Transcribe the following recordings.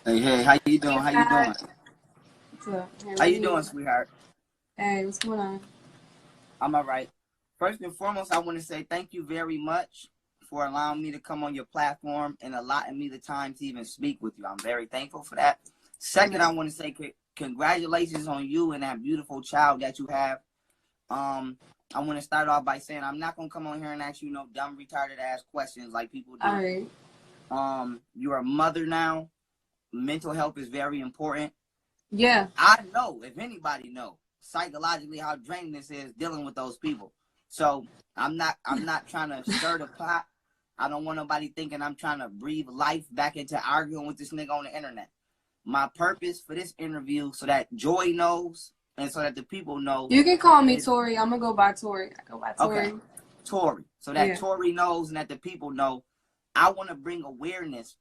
Hey, hey, how you doing? Hey, How you doing? Pat. What's up? Hey, How let you me. doing, sweetheart? Hey, what's going on? I'm all right. First and foremost, I want to say thank you very much for allowing me to come on your platform and allotting me the time to even speak with you. I'm very thankful for that. Second, I want to say congratulations on you and that beautiful child that you have. I want to start off by saying I'm not going to come on here and ask you no dumb, retarded ass questions like people do. All right. You're a mother now. Mental health is very important. Yeah. I know, if anybody know, psychologically how draining this is dealing with those people. So I'm not trying to stir the pot. I don't want nobody thinking I'm trying to breathe life back into arguing with this nigga on the internet. My purpose for this interview so that Joy knows and so that the people know. You can call me Tori. I'm gonna go by Tori. I go by Tori. Okay, Tori. So that Tori knows and that the people know. I want to bring awareness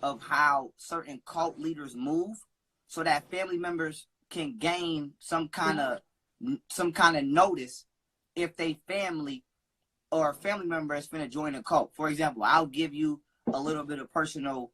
of how certain cult leaders move so that family members can gain some kind of notice if they family or a family member is finna join a cult. For example, I'll give you a little bit of personal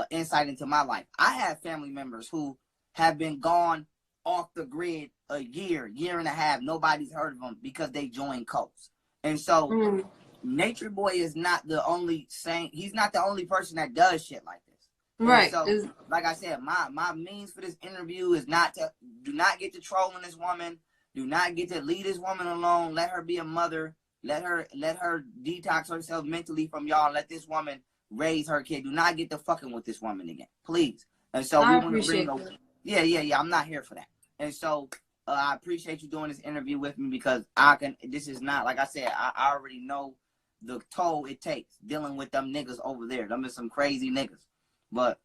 insight into my life. I have family members who have been gone off the grid a year and a half. Nobody's heard of them because they joined cults. And so Nature Boy is not the only he's not the only person that does shit like this. Right. And so, like I said, my means for this interview is do not get to trolling this woman. Do not get to leave this woman alone. Let her be a mother. Let her detox herself mentally from y'all. Let this woman raise her kid. Do not get to fucking with this woman again, please. And so I we want to bring appreciate I'm not here for that. And so I appreciate you doing this interview with me because this is not, like I said, I already know the toll it takes dealing with them niggas over there. Them is some crazy niggas. But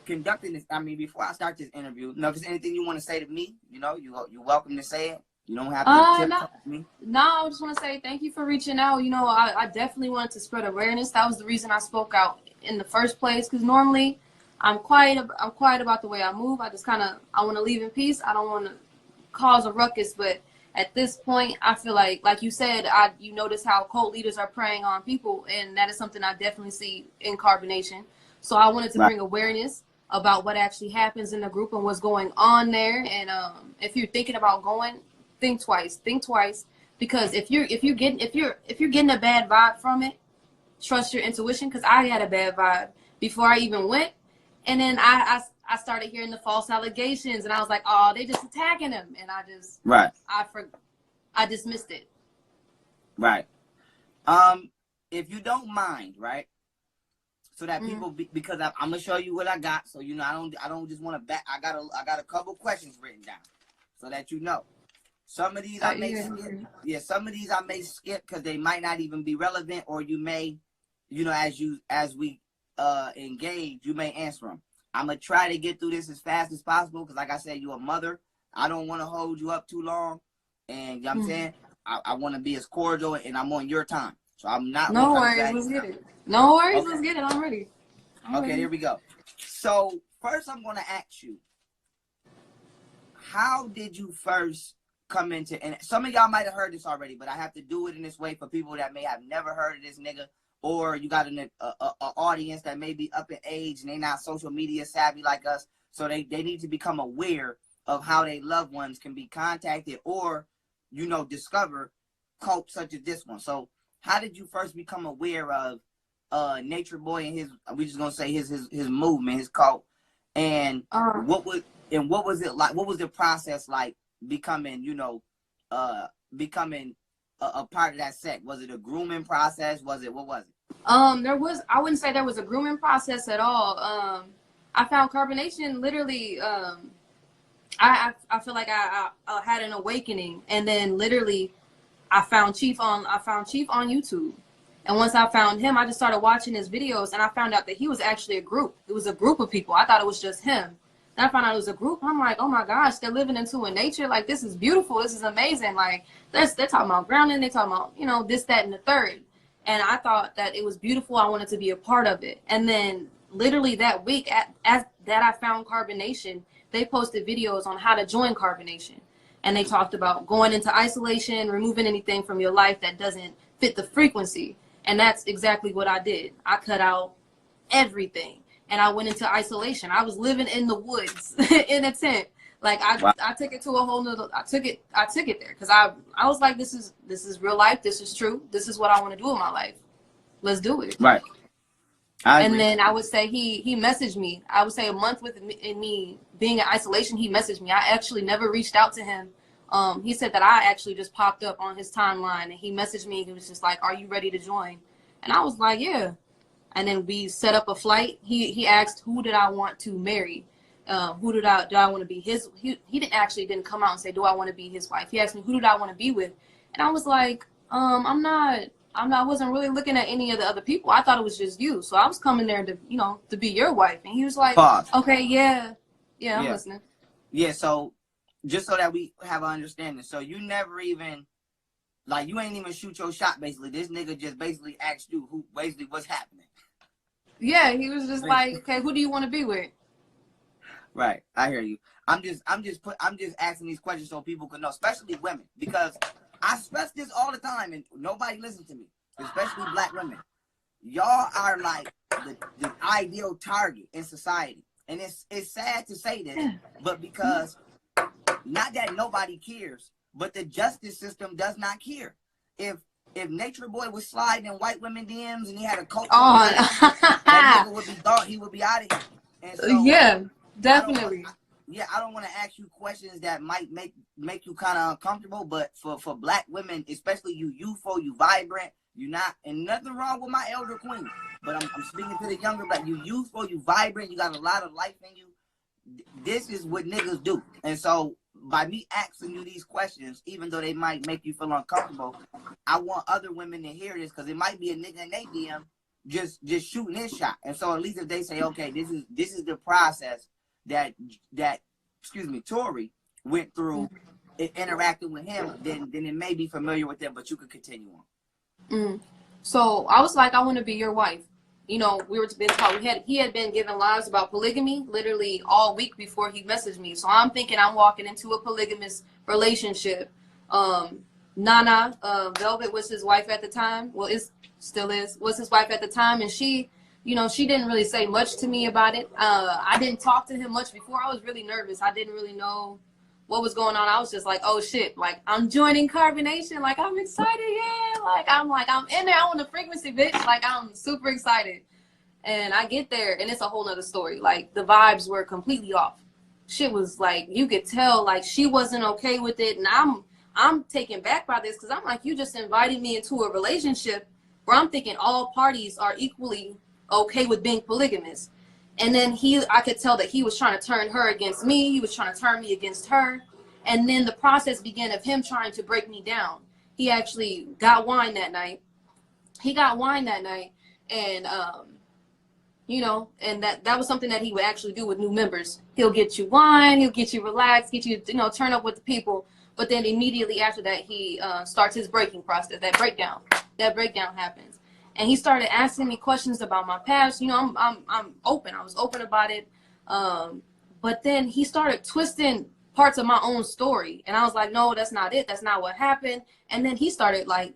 conducting this, I mean, before I start this interview, if there's anything you want to say to me, you're welcome to say it. You don't have to tip me. No, I just want to say thank you for reaching out. I definitely wanted to spread awareness. That was the reason I spoke out in the first place. Because normally, I'm quiet about the way I move. I just I want to leave in peace. I don't want to cause a ruckus. But at this point, I feel like you said, you notice how cult leaders are preying on people, and that is something I definitely see in Carbonation. So I wanted to bring awareness about what actually happens in the group and what's going on there. And if you're thinking about going, think twice, because if you're getting a bad vibe from it, trust your intuition. Because I had a bad vibe before I even went, and then I started hearing the false allegations, and I was like, oh, they just attacking him, and I just I dismissed it. Right. If you don't mind, right? So that people, because I'm gonna show you what I got, so I don't just want to back. I got a couple questions written down, so that you know. Some of these I may skip. Yeah, some of these I may skip because they might not even be relevant, or you may, as we engage, you may answer them. I'm gonna try to get through this as fast as possible because, like I said, you're a mother. I don't want to hold you up too long, and you know what I'm saying, I want to be as cordial, and I'm on your time, so I'm not. No worries, let's get it. No worries, let's get it. I'm ready. Okay, here we go. So first, I'm gonna ask you, how did you first come into? And some of y'all might have heard this already, but I have to do it in this way for people that may have never heard of this nigga. Or you got an audience that may be up in age and they not social media savvy like us. So they need to become aware of how their loved ones can be contacted or, discover cults such as this one. So how did you first become aware of Nature Boy and we're just going to say his movement, his cult? And what was it like? What was the process like becoming, becoming a part of that sect? Was it a grooming process? What was it? I wouldn't say there was a grooming process at all. I found Carbonation literally, I feel like I had an awakening, and then literally I found Chief on YouTube. And once I found him, I just started watching his videos, and I found out that he was actually a group. It was a group of people. I thought it was just him. Then I found out it was a group. I'm like, oh my gosh, they're living into a nature. Like, this is beautiful. This is amazing. Like, they're talking about grounding. They're talking about, this, that, and the third. And I thought that it was beautiful. I wanted to be a part of it. And then literally that week that I found Carbonation, they posted videos on how to join Carbonation. And they talked about going into isolation, removing anything from your life that doesn't fit the frequency. And that's exactly what I did. I cut out everything. And I went into isolation. I was living in the woods in a tent. Like I took it to a whole nother. I took it there because I was like, this is real life. This is true. This is what I want to do in my life. Let's do it. Right. And then I would say he messaged me. I would say a month with me being in isolation, he messaged me. I actually never reached out to him. He said that I actually just popped up on his timeline, and he messaged me. He was just like, "Are you ready to join?" And I was like, "Yeah." And then we set up a flight. He asked who did I want to marry, who did I want to be his. He didn't come out and say, "Do I want to be his wife?" He asked me who did I want to be with, and I was like, I wasn't really looking at any of the other people. I thought it was just you. So I was coming there to be your wife. And he was like, pause. Okay, yeah, I'm listening. Yeah, so just so that we have an understanding. So you never even, like, you ain't even shoot your shot, basically. This nigga just basically asked you what's happening. Yeah, he was just like, okay, who do you want to be with? Right, I hear you. I'm just asking these questions so people can know, especially women, because I stress this all the time, and nobody listens to me, especially black women. Y'all are like the ideal target in society, and it's sad to say this, but because not that nobody cares, but the justice system does not care. If Nature Boy was sliding in white women DMs and he had a coat, that nigga would be thought he would be out of here. And so, yeah, definitely. I don't want to ask you questions that might make you kind of uncomfortable, but for black women, especially you youthful, you vibrant, you not, and nothing wrong with my elder queen, but I'm speaking to the younger black, you youthful, you vibrant, you got a lot of life in you. This is what niggas do. And so by me asking you these questions, even though they might make you feel uncomfortable, I want other women to hear this, because it might be a nigga in they DM just shooting his shot. And so at least if they say, okay, this is the process that Tori went through, interacting with him, then it may be familiar with them, but you could continue on. So I was like, I want to be your wife. You know, we were been taught. He had been given lies about polygamy literally all week before he messaged me. So I'm thinking I'm walking into a polygamous relationship. Nana, Velvet was his wife at the time. Well, was his wife at the time, and she didn't really say much to me about it. I didn't talk to him much before. I was really nervous. I didn't really know what was going on. I was just like, oh shit, like I'm joining CARBONNATION. Like I'm excited, yeah. I'm in there. I want the frequency, bitch. Like I'm super excited. And I get there and it's a whole nother story. Like the vibes were completely off. Shit was like, you could tell like she wasn't okay with it. And I'm taken back by this, because I'm like, you just invited me into a relationship where I'm thinking all parties are equally okay with being polygamous. And then I could tell that he was trying to turn her against me. He was trying to turn me against her. And then the process began of him trying to break me down. He actually got wine that night. And, and that was something that he would actually do with new members. He'll get you wine, he'll get you relaxed, get you, turn up with the people. But then immediately after that, he starts his breaking process, that breakdown happens. And he started asking me questions about my past. I'm open. I was open about it. But then he started twisting parts of my own story. And I was like, no, that's not it. That's not what happened. And then he started like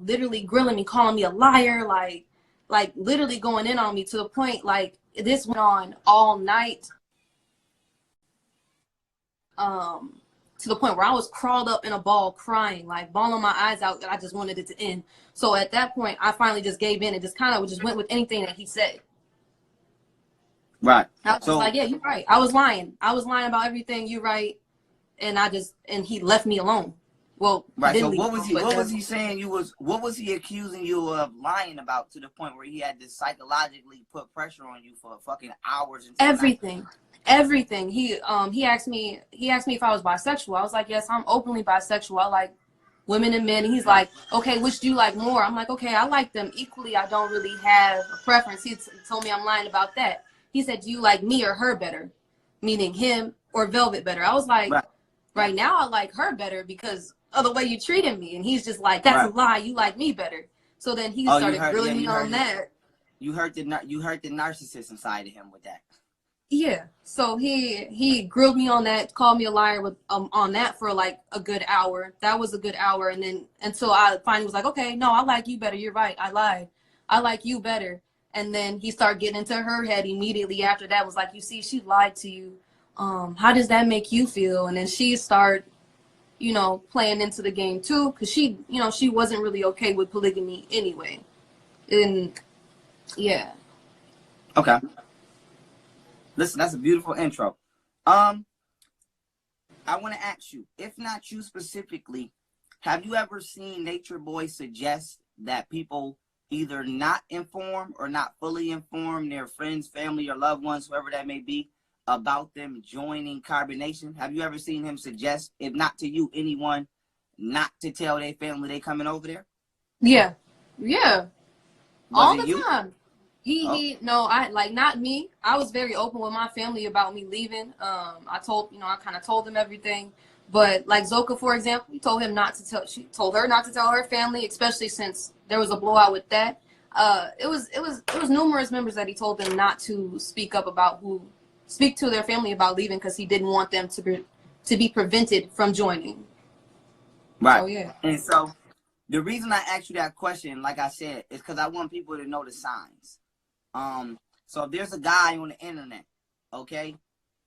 literally grilling me, calling me a liar, like literally going in on me, to the point like this went on all night. To the point where I was crawled up in a ball crying, like bawling my eyes out, that I just wanted it to end. So at that point, I finally just gave in and just kind of just went with anything that he said. Right. I was like, yeah, you're right. I was lying. About everything. You're right. And he left me alone. Well, right. So what was he saying? What was he accusing you of lying about, to the point where he had to psychologically put pressure on you for fucking hours? Everything. He asked me if I was bisexual. I was like, yes, I'm openly bisexual. I like women and men. And he's like, okay, which do you like more? I'm like, okay, I like them equally. I don't really have a preference. He told me I'm lying about that. He said, do you like me or her better? Meaning him or Velvet better. I was like, right now I like her better because of the way you treated me. And he's just like, that's a lie. You like me better. So then he started grilling me on that. You hurt the narcissist inside of him with that. Yeah. So he grilled me on that, called me a liar with on that for like a good hour. That was a good hour. And then until I finally was like, okay, no, I like you better. You're right. I lied. I like you better. And then he started getting into her head immediately after that, was like, you see, she lied to you. How does that make you feel? And then she started, you know, playing into the game too, because she, you know, she wasn't really okay with polygamy anyway. And yeah. Okay. Listen, that's a beautiful intro. I want to ask you, if not you specifically, have you ever seen Nature Boy suggest that people either not inform or not fully inform their friends, family, or loved ones, whoever that may be, about them joining Carbonation? Have you ever seen him suggest, if not to you, anyone, not to tell their family they coming over there? Yeah. Yeah. All the you? time. No, I like, not me. I was very open with my family about me leaving. I kind of told them everything. But like Zoka, for example, she told her not to tell her family, especially since there was a blowout with that. It was numerous members that he told them not to speak to their family about leaving, because he didn't want them to be prevented from joining. Right. So, yeah. And so the reason I asked you that question, like I said, is because I want people to know the signs. So if there's a guy on the internet, okay,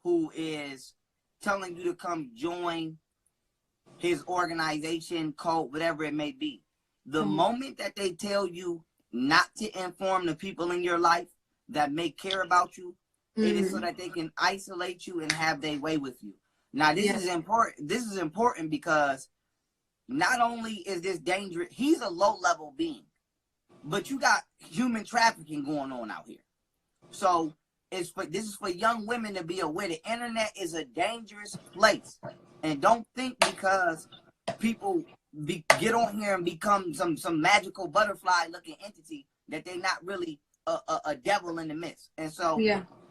who is telling you to come join his organization, cult, whatever it may be, the moment that they tell you not to inform the people in your life that may care about you, it is so that they can isolate you and have their way with you. Now, this is important. This is important because not only is this dangerous, he's a low-level being, but you got human trafficking going on out here. So this is for young women to be aware. The internet is a dangerous place, and don't think because people get on here and become some magical butterfly-looking entity that they're not really a devil in the midst. And so,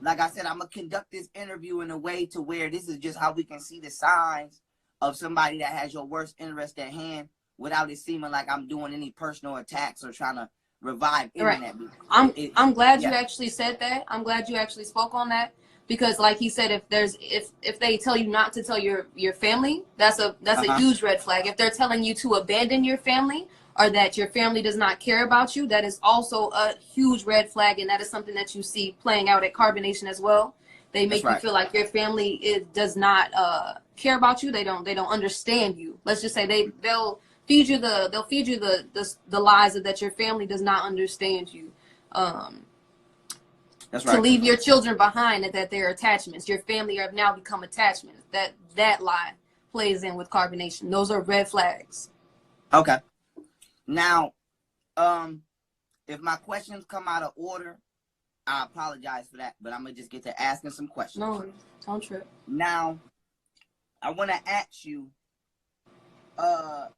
like I said, I'm gonna conduct this interview in a way to where this is just how we can see the signs of somebody that has your worst interest at hand, without it seeming like I'm doing any personal attacks or trying to revive internet. Right. I'm glad you actually said that. I'm glad you actually spoke on that, because like he said, if they tell you not to tell your family, that's a huge red flag. If they're telling you to abandon your family, or that your family does not care about you, that is also a huge red flag, and that is something that you see playing out at Carbonation as well. They make you feel like your family does not care about you. They don't understand you. Let's just say they'll feed you the lies of that your family does not understand you. That's right. To leave your children behind, that they're attachments. Your family have now become attachments. That lie plays in with Carbonation. Those are red flags. Okay. Now, if my questions come out of order, I apologize for that, but I'm gonna just get to asking some questions. No, don't trip. Now, I want to ask you, and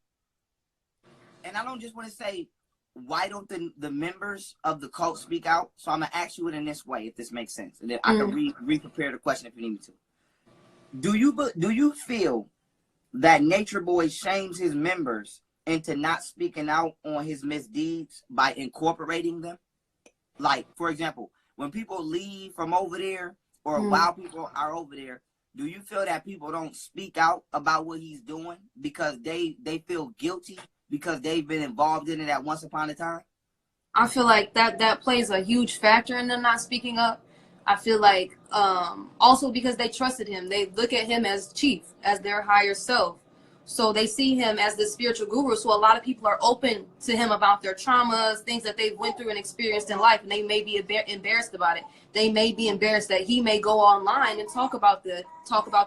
I don't just want to say, why don't the members of the cult speak out? So I'm gonna ask you it in this way, if this makes sense, and then I can re-prepare the question if you need me to. Do you feel that Nature Boy shames his members into not speaking out on his misdeeds by incorporating them? Like, for example, when people leave from over there, or while people are over there, do you feel that people don't speak out about what he's doing because they feel guilty because they've been involved in it at once upon a time? I feel like that plays a huge factor in them not speaking up. I feel like also because they trusted him. They look at him as chief, as their higher self. So they see him as the spiritual guru. So a lot of people are open to him about their traumas, things that they've went through and experienced in life, and they may be embarrassed about it. They may be embarrassed that he may go online and talk about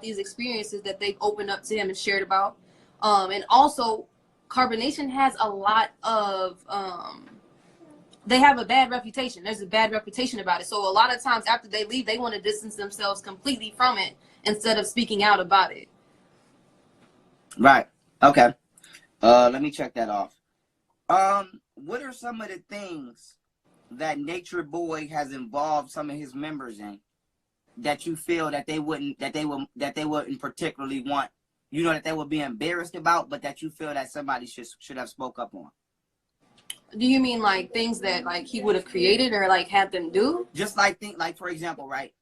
these experiences that they've opened up to him and shared about. And also, Carbonation has a lot of they have a bad reputation. There's a bad reputation about it. So a lot of times after they leave, they want to distance themselves completely from it instead of speaking out about it. Right. Okay. Let me check that off. What are some of the things that Nature Boy has involved some of his members in that you feel that they wouldn't particularly want, you know, that they would be embarrassed about, but that you feel that somebody should have spoke up on? Do you mean like things that like he would have created or like had them do? Just like for example, right?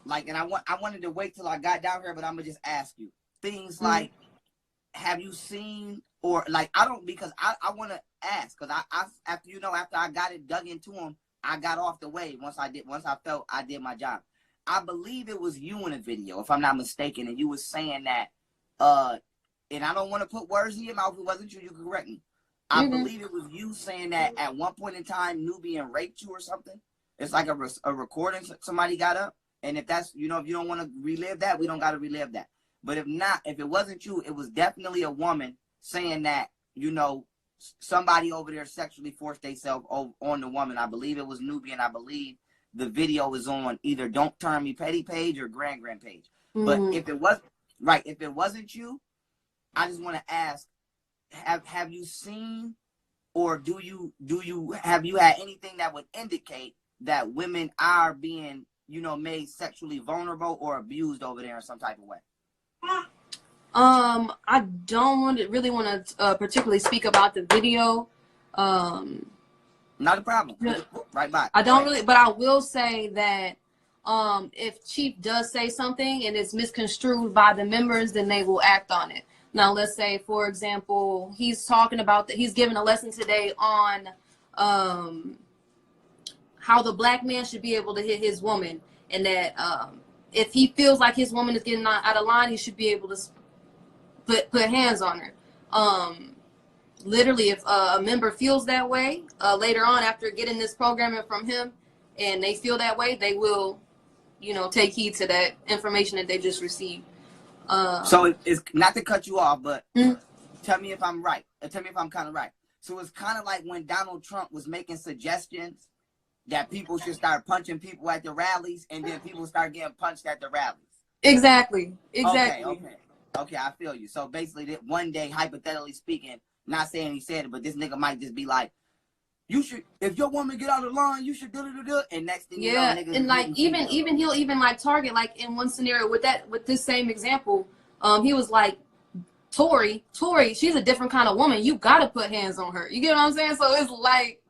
Like, and I wanted to wait till I got down here, but I'm gonna just ask you things like, have you seen or like I don't, because I want to ask, because I after after I got it dug into him, I got off the way once I felt I did my job. I believe it was you in a video, if I'm not mistaken, and you was saying that, and I don't want to put words in your mouth. If it wasn't you, you can correct me. I believe it was you saying that at one point in time, Nubian raped you or something. It's like a recording somebody got up, and if that's, if you don't want to relive that, we don't got to relive that. But if not, if it wasn't you, it was definitely a woman saying that, somebody over there sexually forced themselves on the woman. I believe it was Nubian. I believe the video is on either Don't Turn Me Petty page or Grand page. But if it was if it wasn't you, I just want to ask, have you seen, or have you had anything that would indicate that women are being, made sexually vulnerable or abused over there in some type of way? I don't really want to particularly speak about the video. Not a problem. Right back. I don't really, but I will say that if Chief does say something and it's misconstrued by the members, then they will act on it. Now, let's say, for example, he's talking about that he's giving a lesson today on how the black man should be able to hit his woman, and that if he feels like his woman is getting out of line, he should be able to put hands on her. Literally, if a member feels that way later on after getting this programming from him, and they feel that way, they will, take heed to that information that they just received. So it's not to cut you off, but tell me if I'm right. Tell me if I'm kind of right. So it's kind of like when Donald Trump was making suggestions that people should start punching people at the rallies, and then people start getting punched at the rallies. Exactly. Okay, I feel you. So basically, that one day, hypothetically speaking, not saying he said it, but this nigga might just be like, you should, if your woman get out of line, you should do. And next thing you know, niggas, and like even he'll even like target, like in one scenario with this same example, he was like, Tori, she's a different kind of woman. You gotta put hands on her. You get what I'm saying? So it's like,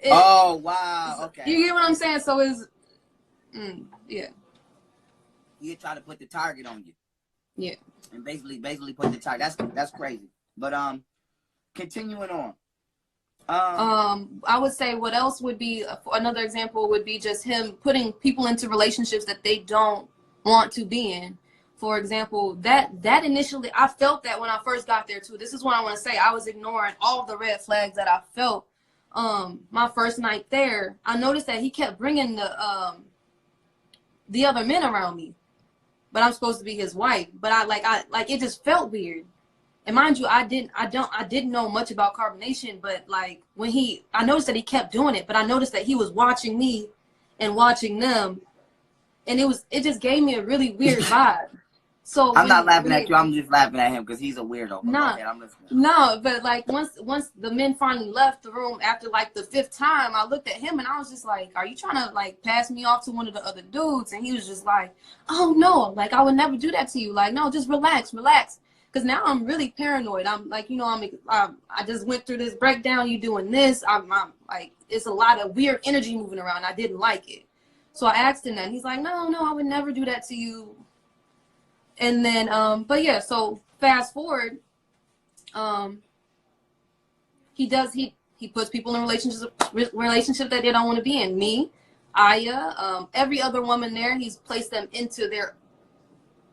oh wow, okay. You get what I'm saying? So it's, yeah. You try to put the target on you. Yeah. And basically put the target. That's crazy. But continuing on. I would say what else would be another example would be just him putting people into relationships that they don't want to be in. For example, that initially, I felt that when I first got there too. This is what I want to say. I was ignoring all the red flags that I felt. My first night there, I noticed that he kept bringing the other men around me, but I'm supposed to be his wife. But I it just felt weird. And mind you, I didn't know much about carbonation, but like I noticed that he kept doing it, but I noticed that he was watching me and watching them, and it just gave me a really weird vibe. So I'm not laughing at you. I'm just laughing at him because he's a weirdo. No, but like once the men finally left the room after like the 5th time, I looked at him and I was just like, "Are you trying to like pass me off to one of the other dudes?" And he was just like, "Oh no, like I would never do that to you. Like no, just relax." Because now I'm really paranoid. I'm like, I just went through this breakdown. You doing this? I'm like, it's a lot of weird energy moving around. I didn't like it, so I asked him that. And he's like, no, I would never do that to you. And then, but yeah, so fast forward, he puts people in relationships that they don't want to be in. Me, Aya, every other woman there, he's placed them into their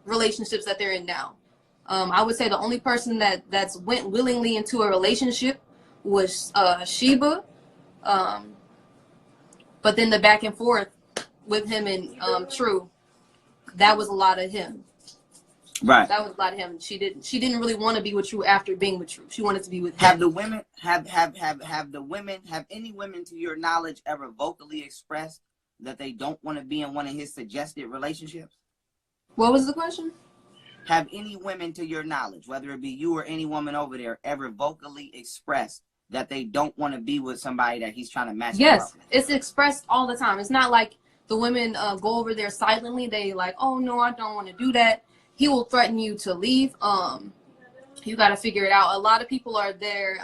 relationships that they're in now. I would say the only person that's went willingly into a relationship was Sheba, but then the back and forth with him and True, that was a lot of him. Right. That was a lot of him. She didn't really want to be with True after being with True. She wanted to be with him. Have any women to your knowledge ever vocally expressed that they don't want to be in one of his suggested relationships? What was the question? Have any women to your knowledge, whether it be you or any woman over there, ever vocally expressed that they don't want to be with somebody that he's trying to match up with? Yes, it's expressed all the time. It's not like the women go over there silently. They like, oh no, I don't want to do that. He will threaten you to leave. You got to figure it out. A lot of people are there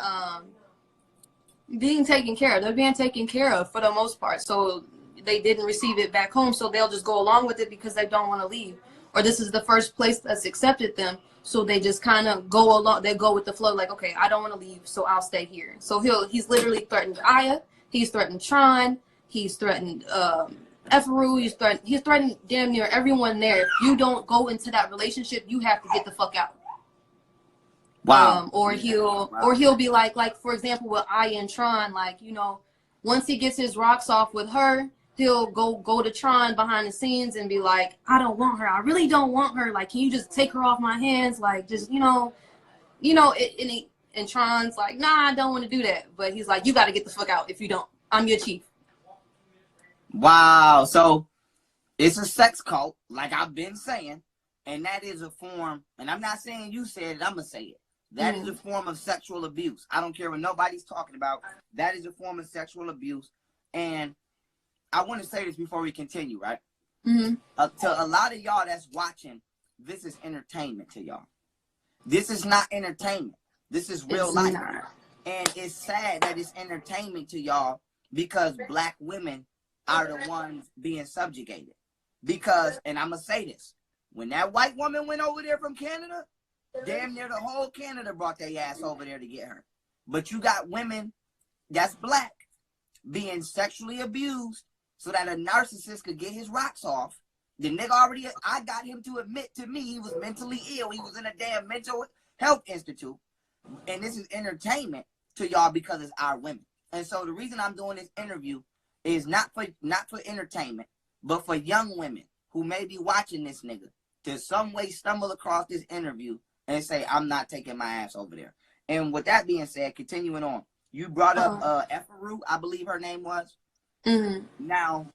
being taken care of. They're being taken care of for the most part. So they didn't receive it back home, so they'll just go along with it because they don't want to leave. Or this is the first place that's accepted them, So they just kind of go along. They go with the flow. Like, okay, I don't want to leave, so I'll stay here. So he's literally threatened Aya. He's threatened Tron. He's threatened PHARAOH. He's threatened damn near everyone there. If you don't go into that relationship, you have to get the fuck out. Wow. Or he'll be like for example with Aya and Tron, like, you know, once he gets his rocks off with her, he'll go to Tron behind the scenes and be like, I don't want her. I really don't want her. Like, can you just take her off my hands? Like, just, and Tron's like, nah, I don't want to do that. But he's like, you got to get the fuck out if you don't. I'm your chief. Wow. So it's a sex cult, like I've been saying, and that is a form, and I'm not saying you said it, I'm going to say it. That is a form of sexual abuse. I don't care what nobody's talking about. That is a form of sexual abuse. And I want to say this before we continue, right? To a lot of y'all that's watching, this is entertainment to y'all. This is not entertainment. This is real life. And it's sad that it's entertainment to y'all because black women are the ones being subjugated. Because, and I'm going to say this, when that white woman went over there from Canada, damn near the whole Canada brought their ass over there to get her. But you got women that's black being sexually abused so that a narcissist could get his rocks off. The nigga already, I got him to admit to me he was mentally ill. He was in a damn mental health institute. And this is entertainment to y'all because it's our women. And so the reason I'm doing this interview is not for entertainment, but for young women who may be watching this nigga to some way stumble across this interview and say, I'm not taking my ass over there. And with that being said, continuing on, you brought up PHARAOH, I believe her name was. Now,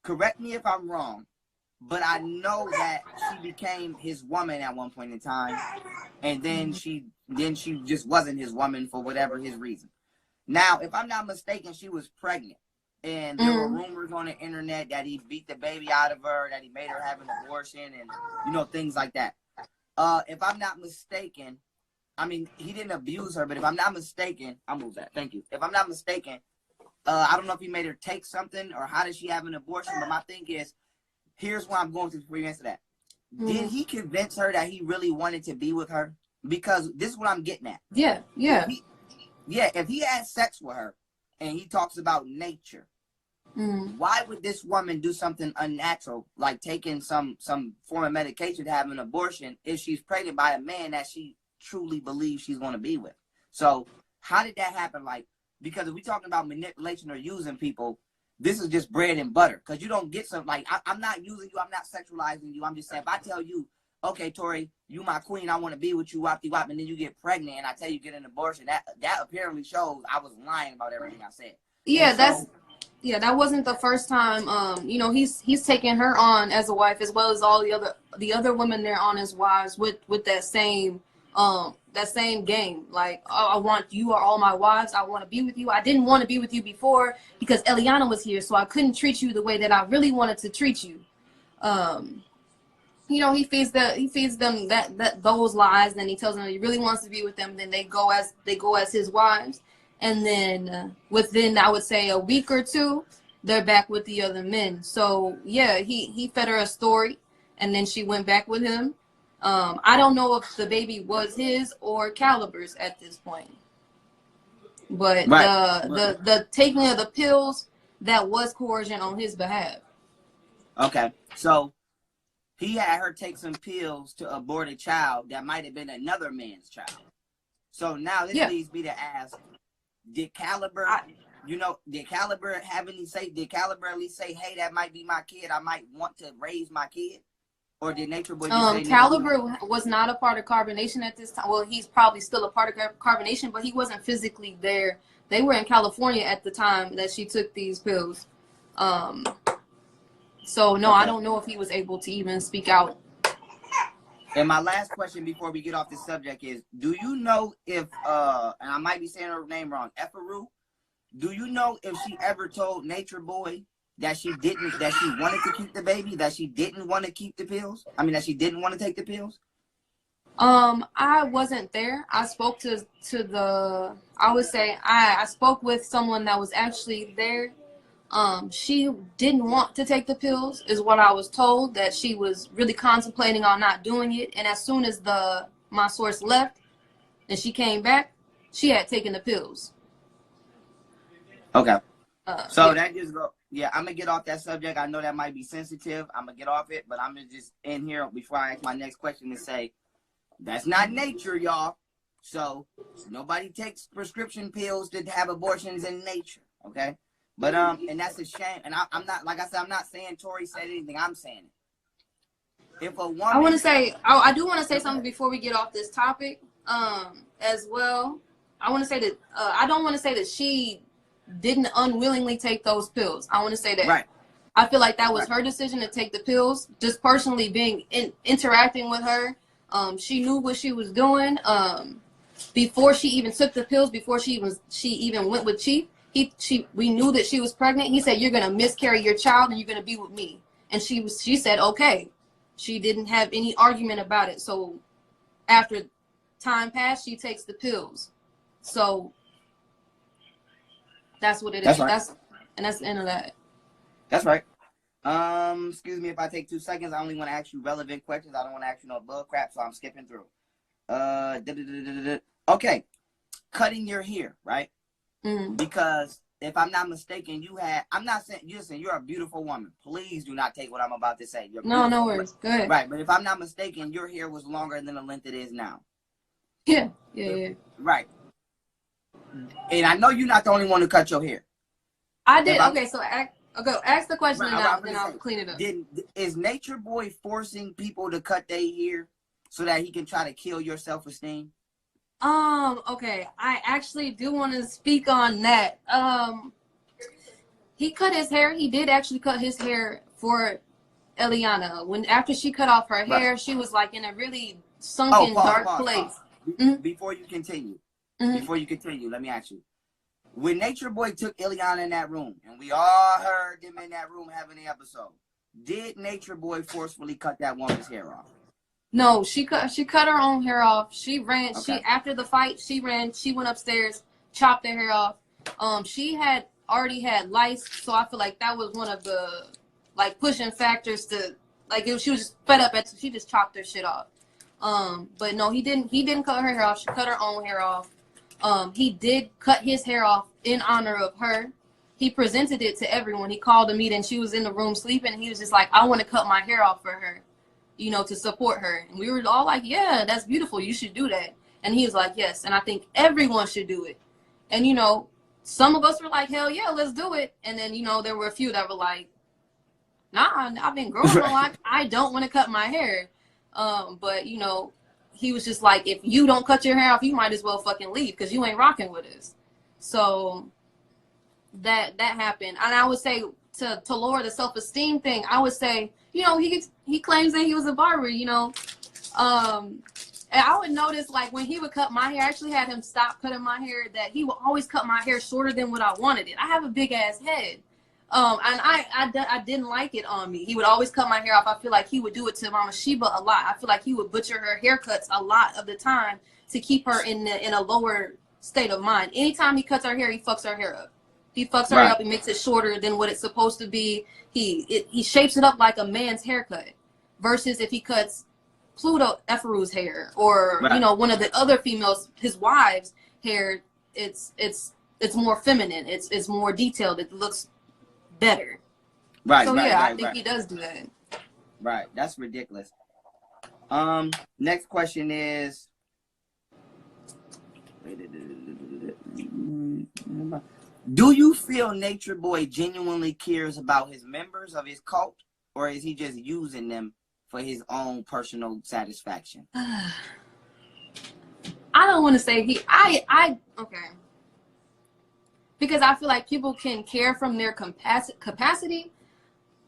correct me if I'm wrong, but I know that she became his woman at one point in time, and then she just wasn't his woman for whatever his reason. Now, if I'm not mistaken, she was pregnant, and there were rumors on the internet that he beat the baby out of her, that he made her have an abortion, and things like that. If I'm not mistaken, I mean, he didn't abuse her, but if I'm not mistaken, I'll move that. Thank you. If I'm not mistaken, I don't know if he made her take something or how did she have an abortion, but my thing is, here's why I'm going to before you answer that. Did he convince her that he really wanted to be with her? Because this is what I'm getting at. Yeah. If he had sex with her and he talks about nature, why would this woman do something unnatural, like taking some form of medication to have an abortion, if she's pregnant by a man that she truly believes she's going to be with? So how did that happen? Like, because if we're talking about manipulation or using people, this is just bread and butter. Because you don't get some, like, I'm not using you, I'm not sexualizing you. I'm just saying, if I tell you, okay, Tori, you my queen, I want to be with you, wop and then you get pregnant and I tell you get an abortion, that apparently shows I was lying about everything I said. Yeah, that wasn't the first time. He's taken her on as a wife, as well as all the other women there on as wives with that same game. Like, oh, I want you are all my wives. I want to be with you. I didn't want to be with you before because Eliana was here, so I couldn't treat you the way that I really wanted to treat you. He feeds them those lies. Then he tells them he really wants to be with them. Then they go as his wives. And then within, I would say, a week or two, they're back with the other men. So, yeah, he fed her a story, and then she went back with him. I don't know if the baby was his or Caliber's at this point. But the taking of the pills, that was coercion on his behalf. Okay. So he had her take some pills to abort a child that might have been another man's child. So now this leads me to ask, did Caliber at least say, hey, that might be my kid, I might want to raise my kid? Or did Nature Boy just say Caliber was not a part of Carbonation at this time. Well, he's probably still a part of Carbonation, but he wasn't physically there. They were in California at the time that she took these pills. So no, I don't know if he was able to even speak out. And my last question before we get off this subject is, do you know if, and I might be saying her name wrong, PHARAOH, do you know if she ever told Nature Boy that she wanted to keep the baby, that she didn't want to keep the pills? I mean, that she didn't want to take the pills? I wasn't there. I spoke I spoke with someone that was actually there. She didn't want to take the pills, is what I was told, that she was really contemplating on not doing it. And as soon as my source left and she came back, she had taken the pills. Okay. So yeah. that just go. Yeah, I'm gonna get off that subject. I know that might be sensitive. I'm gonna get off it, but I'm gonna just end here before I ask my next question and say that's not nature, y'all. So nobody takes prescription pills to have abortions in nature. Okay. But and that's a shame. And I'm not, like I said, I'm not saying Tori said anything. I'm saying it. If a woman, I want to say, I do want to say something before we get off this topic. As well, I want to say that I don't want to say that she didn't unwillingly take those pills. I want to say that right. I feel like that was her decision to take the pills. Just personally being interacting with her, she knew what she was doing. Before she even took the pills, before she even went with Chief, we knew that she was pregnant. He said, "You're gonna miscarry your child, and you're gonna be with me." And she said, "Okay." She didn't have any argument about it. So after time passed, she takes the pills. So that's what it is. Right. That's the end of that. That's right. Excuse me if I take 2 seconds. I only want to ask you relevant questions. I don't want to ask you no bull crap, so I'm skipping through. Okay. Cutting your hair, right? Mm-hmm. Because if I'm not mistaken, I'm not saying, you're a beautiful woman. Please do not take what I'm about to say. No worries. Go ahead. Right, but if I'm not mistaken, your hair was longer than the length it is now. Yeah. Right. And I know you're not the only one who cut your hair. I did. Okay, so ask the question right, and then I'll clean it up. Is Nature Boy forcing people to cut their hair so that he can try to kill your self-esteem? Okay. I actually do want to speak on that. He cut his hair. He did actually cut his hair for Eliana. After she cut off her hair, she was like in a really sunken, dark place. Before you continue, let me ask you. When Nature Boy took Eliana in that room, and we all heard them in that room having the episode, did Nature Boy forcefully cut that woman's hair off? No, she cut her own hair off. She ran. Okay. After the fight, she ran. She went upstairs, chopped her hair off. She had already had lice, so I feel like that was one of the pushing factors to she was just fed up she just chopped her shit off. But no, he didn't cut her hair off. She cut her own hair off. He did cut his hair off in honor of her. He presented it to everyone. He called a meeting. She was in the room sleeping, and he was just like, "I want to cut my hair off for her, to support her." And we were all like, "Yeah, that's beautiful. You should do that." And he was like, "Yes." And I think everyone should do it. And, some of us were like, "Hell yeah, let's do it." And then, there were a few that were like, "Nah, I've been growing a lot. I don't want to cut my hair." But, he was just like, if you don't cut your hair off, you might as well fucking leave because you ain't rocking with us. So that happened. And I would say to lower the self-esteem thing, I would say, he claims that he was a barber, and I would notice when he would cut my hair, I actually had him stop cutting my hair, that he would always cut my hair shorter than what I wanted it. I have a big ass head. And I didn't like it on me. He would always cut my hair off. I feel like he would do it to Mama Sheba a lot. I feel like he would butcher her haircuts a lot of the time to keep her in a lower state of mind. Anytime he cuts her hair, he fucks her hair up. He fucks her up and makes it shorter than what it's supposed to be. He shapes it up like a man's haircut. Versus if he cuts Pluto Ephraim's hair or one of the other females, his wives' hair, it's more feminine. It's more detailed. It looks better. I think he does do that. Right. That's ridiculous. Next question is, do you feel Nature Boy genuinely cares about his members of his cult, or is he just using them for his own personal satisfaction? I don't want to say okay. Because I feel like people can care from their capacity.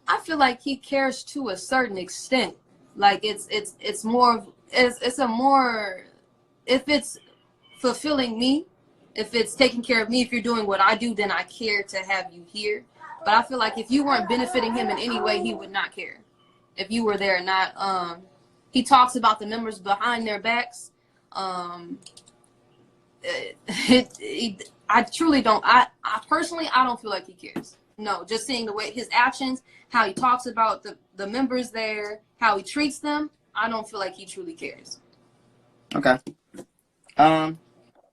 I feel like he cares to a certain extent. Like it's more if it's fulfilling me, if it's taking care of me, if you're doing what I do, then I care to have you here. But I feel like if you weren't benefiting him in any way, he would not care. If you were there, not he talks about the members behind their backs. I truly don't. I personally, I don't feel like he cares. No, just seeing the way his actions, how he talks about the members there, how he treats them, I don't feel like he truly cares. Okay.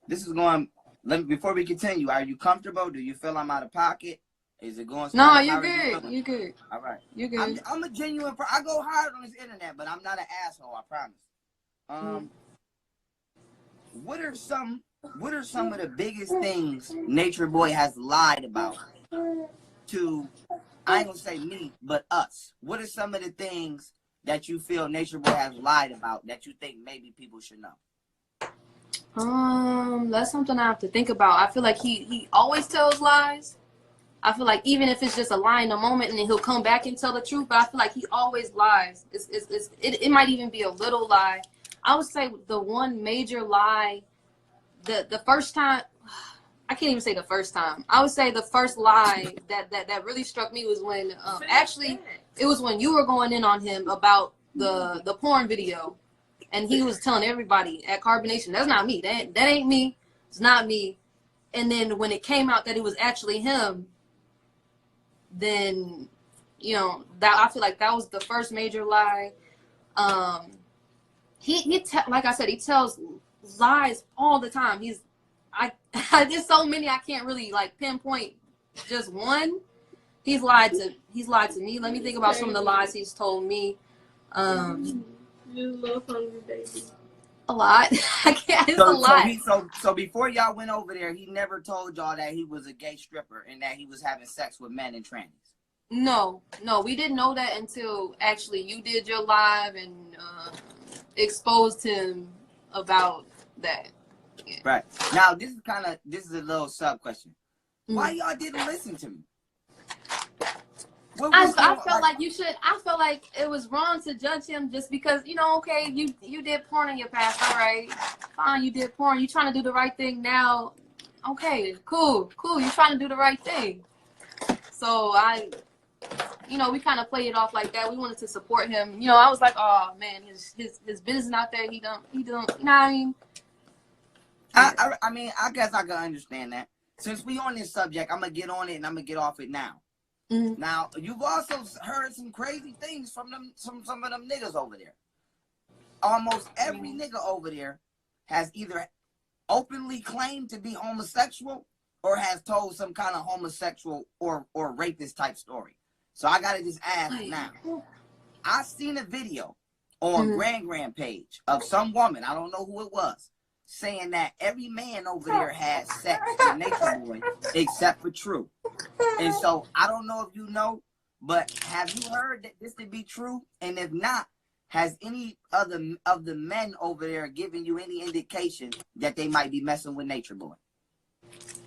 This is going. Before we continue, are you comfortable? Do you feel I'm out of pocket? Is it going? No, you're good. You're good. All right. You're good. I'm a genuine. I go hard on this internet, but I'm not an asshole. I promise. What are some of the biggest things Nature Boy has lied about to? I ain't gonna say me, but us. What are some of the things that you feel Nature Boy has lied about that you think maybe people should know? That's something I have to think about. I feel like he always tells lies. I feel like even if it's just a lie in a moment and then he'll come back and tell the truth, but I feel like he always lies. It might even be a little lie. I would say the one major lie, the first time, I can't even say the first time. I would say the first lie that really struck me was when, actually, it was when you were going in on him about the porn video. And he was telling everybody at Carbonation, that's not me. That ain't me. It's not me. And then when it came out that it was actually him, then, you know, that I feel like that was the first major lie. Like I said, he tells lies all the time. There's so many I can't really like pinpoint just one. He's lied to me. Let me think about some of the lies he's told me. You little hungry baby. A lot. I can't. It's a lot. So before y'all went over there, he never told y'all that he was a gay stripper and that he was having sex with men and trannies. No, we didn't know that until actually you did your live and exposed him about that. Yeah. Right. Now this is a little sub question. Why y'all didn't listen to me? I felt like you should. I felt like it was wrong to judge him just because, you know, okay, you did porn in your past, all right, fine, you did porn, you trying to do the right thing now, okay, cool, you trying to do the right thing. So you know, we kind of played it off like that. We wanted to support him. You know, I was like, oh man, his business out there, he don't, you know what I mean? I mean, I guess I can understand that. Since we on this subject, I'm gonna get on it and I'm gonna get off it now. Mm-hmm. Now, you've also heard some crazy things from some of them niggas over there. Almost every nigga over there has either openly claimed to be homosexual or has told some kind of homosexual or rapist type story. So I gotta just ask now. I seen a video on Grand page of some woman, I don't know who it was, saying that every man over there had sex with Nature Boy except for True. And so I don't know if you know, but have you heard that this to be true? And if not, has any other of the men over there given you any indication that they might be messing with Nature Boy?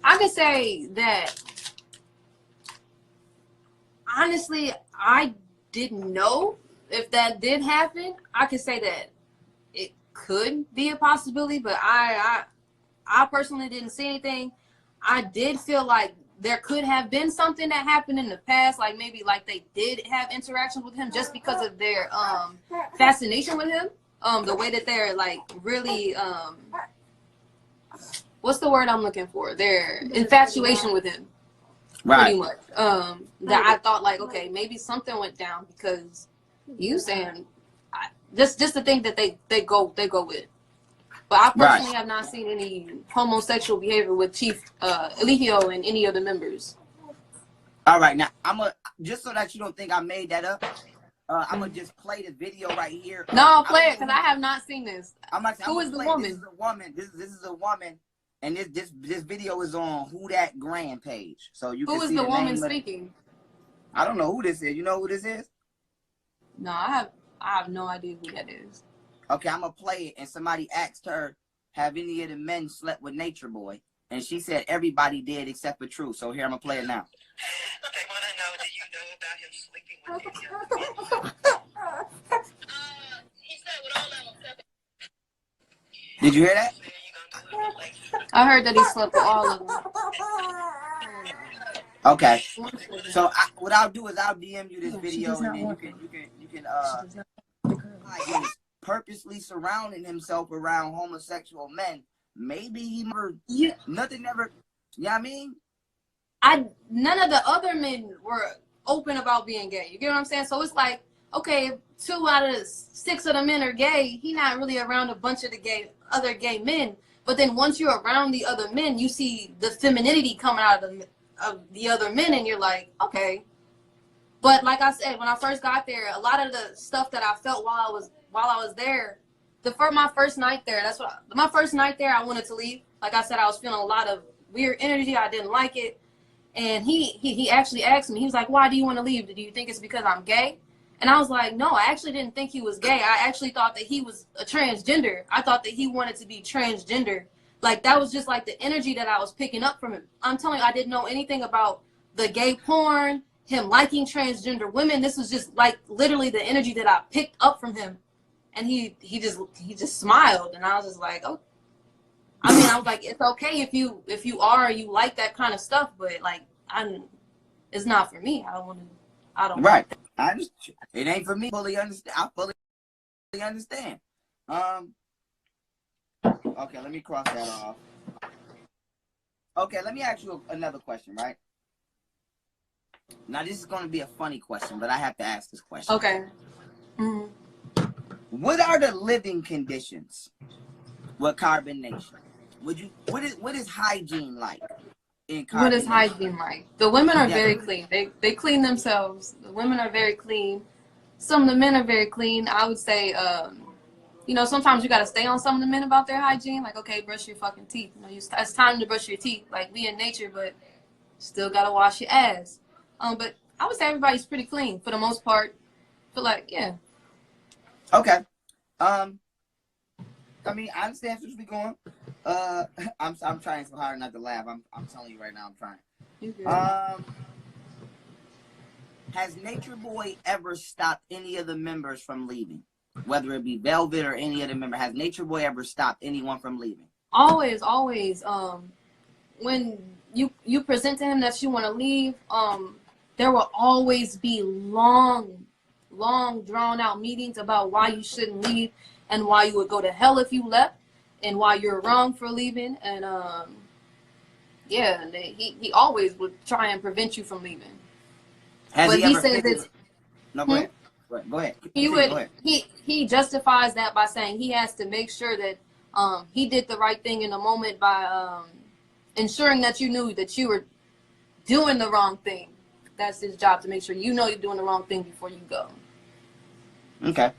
I can say that honestly, I didn't know if that did happen. I could say that it could be a possibility, but I personally didn't see anything. I did feel like there could have been something that happened in the past, like maybe like they did have interactions with him just because of their fascination with him, the way that they're like really what's the word I'm looking for? Their infatuation with him, pretty much. That I thought like, okay, maybe something went down because you saying just the thing that they go with. But I personally have not seen any homosexual behavior with Chief Eligio and any of the members. All right, now just so that you don't think I made that up, I'm gonna just play the video right here. No, play it because I have not seen this. Who is the woman? This is a woman. This is a woman, and this video is on Who That Grand page, so you can see the woman speaking. I don't know who this is. You know who this is? No, I have no idea who that is. Okay, I'm gonna play it, and somebody asked her, have any of the men slept with Nature Boy? And she said everybody did except for True. So here, I'm gonna play it now. Okay, want to know, do you know about him sleeping with any he slept with all of them. Did you hear that? I heard that he slept with all of them. Okay. So what I'll do is I'll DM you this video, and then you can he's purposely surrounding himself around homosexual men. Maybe he nothing ever. You know what I mean? None of the other men were open about being gay. You get what I'm saying? So it's like okay, 2 out of 6 of the men are gay, he not really around a bunch of the other gay men. But then once you're around the other men, you see the femininity coming out of the other men, and you're like, okay. But like I said, when I first got there, a lot of the stuff that I felt while I was there, my first night there, my first night there, I wanted to leave. Like I said, I was feeling a lot of weird energy. I didn't like it. And he actually asked me, he was like, why do you want to leave? Do you think it's because I'm gay? And I was like, no, I actually didn't think he was gay. I actually thought that he was a transgender. I thought that he wanted to be transgender. Like, that was just like the energy that I was picking up from him. I'm telling you, I didn't know anything about the gay porn, him liking transgender women. This was just like literally the energy that I picked up from him. And he just smiled. And I was just like, oh. I mean, I was like, it's okay if you like that kind of stuff, but like, it's not for me. I don't. Right. It ain't for me. Fully understand. I fully understand. Okay, let me cross that off. Okay, let me ask you another question, right? Now, this is going to be a funny question, but I have to ask this question. Okay. Mm-hmm. What are the living conditions with carbonation? What is hygiene like in carbonation? What is hygiene like? The women are very clean. They clean themselves. The women are very clean. Some of the men are very clean. I would say, you know, sometimes you got to stay on some of the men about their hygiene. Like, okay, brush your fucking teeth. You know, it's time to brush your teeth. Like, we in nature, but still got to wash your ass. But I would say everybody's pretty clean for the most part. But like, yeah. Okay. I mean, I understand where we're going. I'm trying so hard not to laugh. I'm telling you right now, I'm trying. Has Nature Boy ever stopped any of the members from leaving? Whether it be Velvet or any other member, has Nature Boy ever stopped anyone from leaving? Always. When you present to him that you want to leave, there will always be long drawn out meetings about why you shouldn't leave and why you would go to hell if you left and why you're wrong for leaving. And yeah, he always would try and prevent you from leaving. Has he says it's no, go ahead. Go ahead. He justifies that by saying he has to make sure that he did the right thing in the moment by ensuring that you knew that you were doing the wrong thing. That's his job, to make sure you know you're doing the wrong thing before you go. Okay.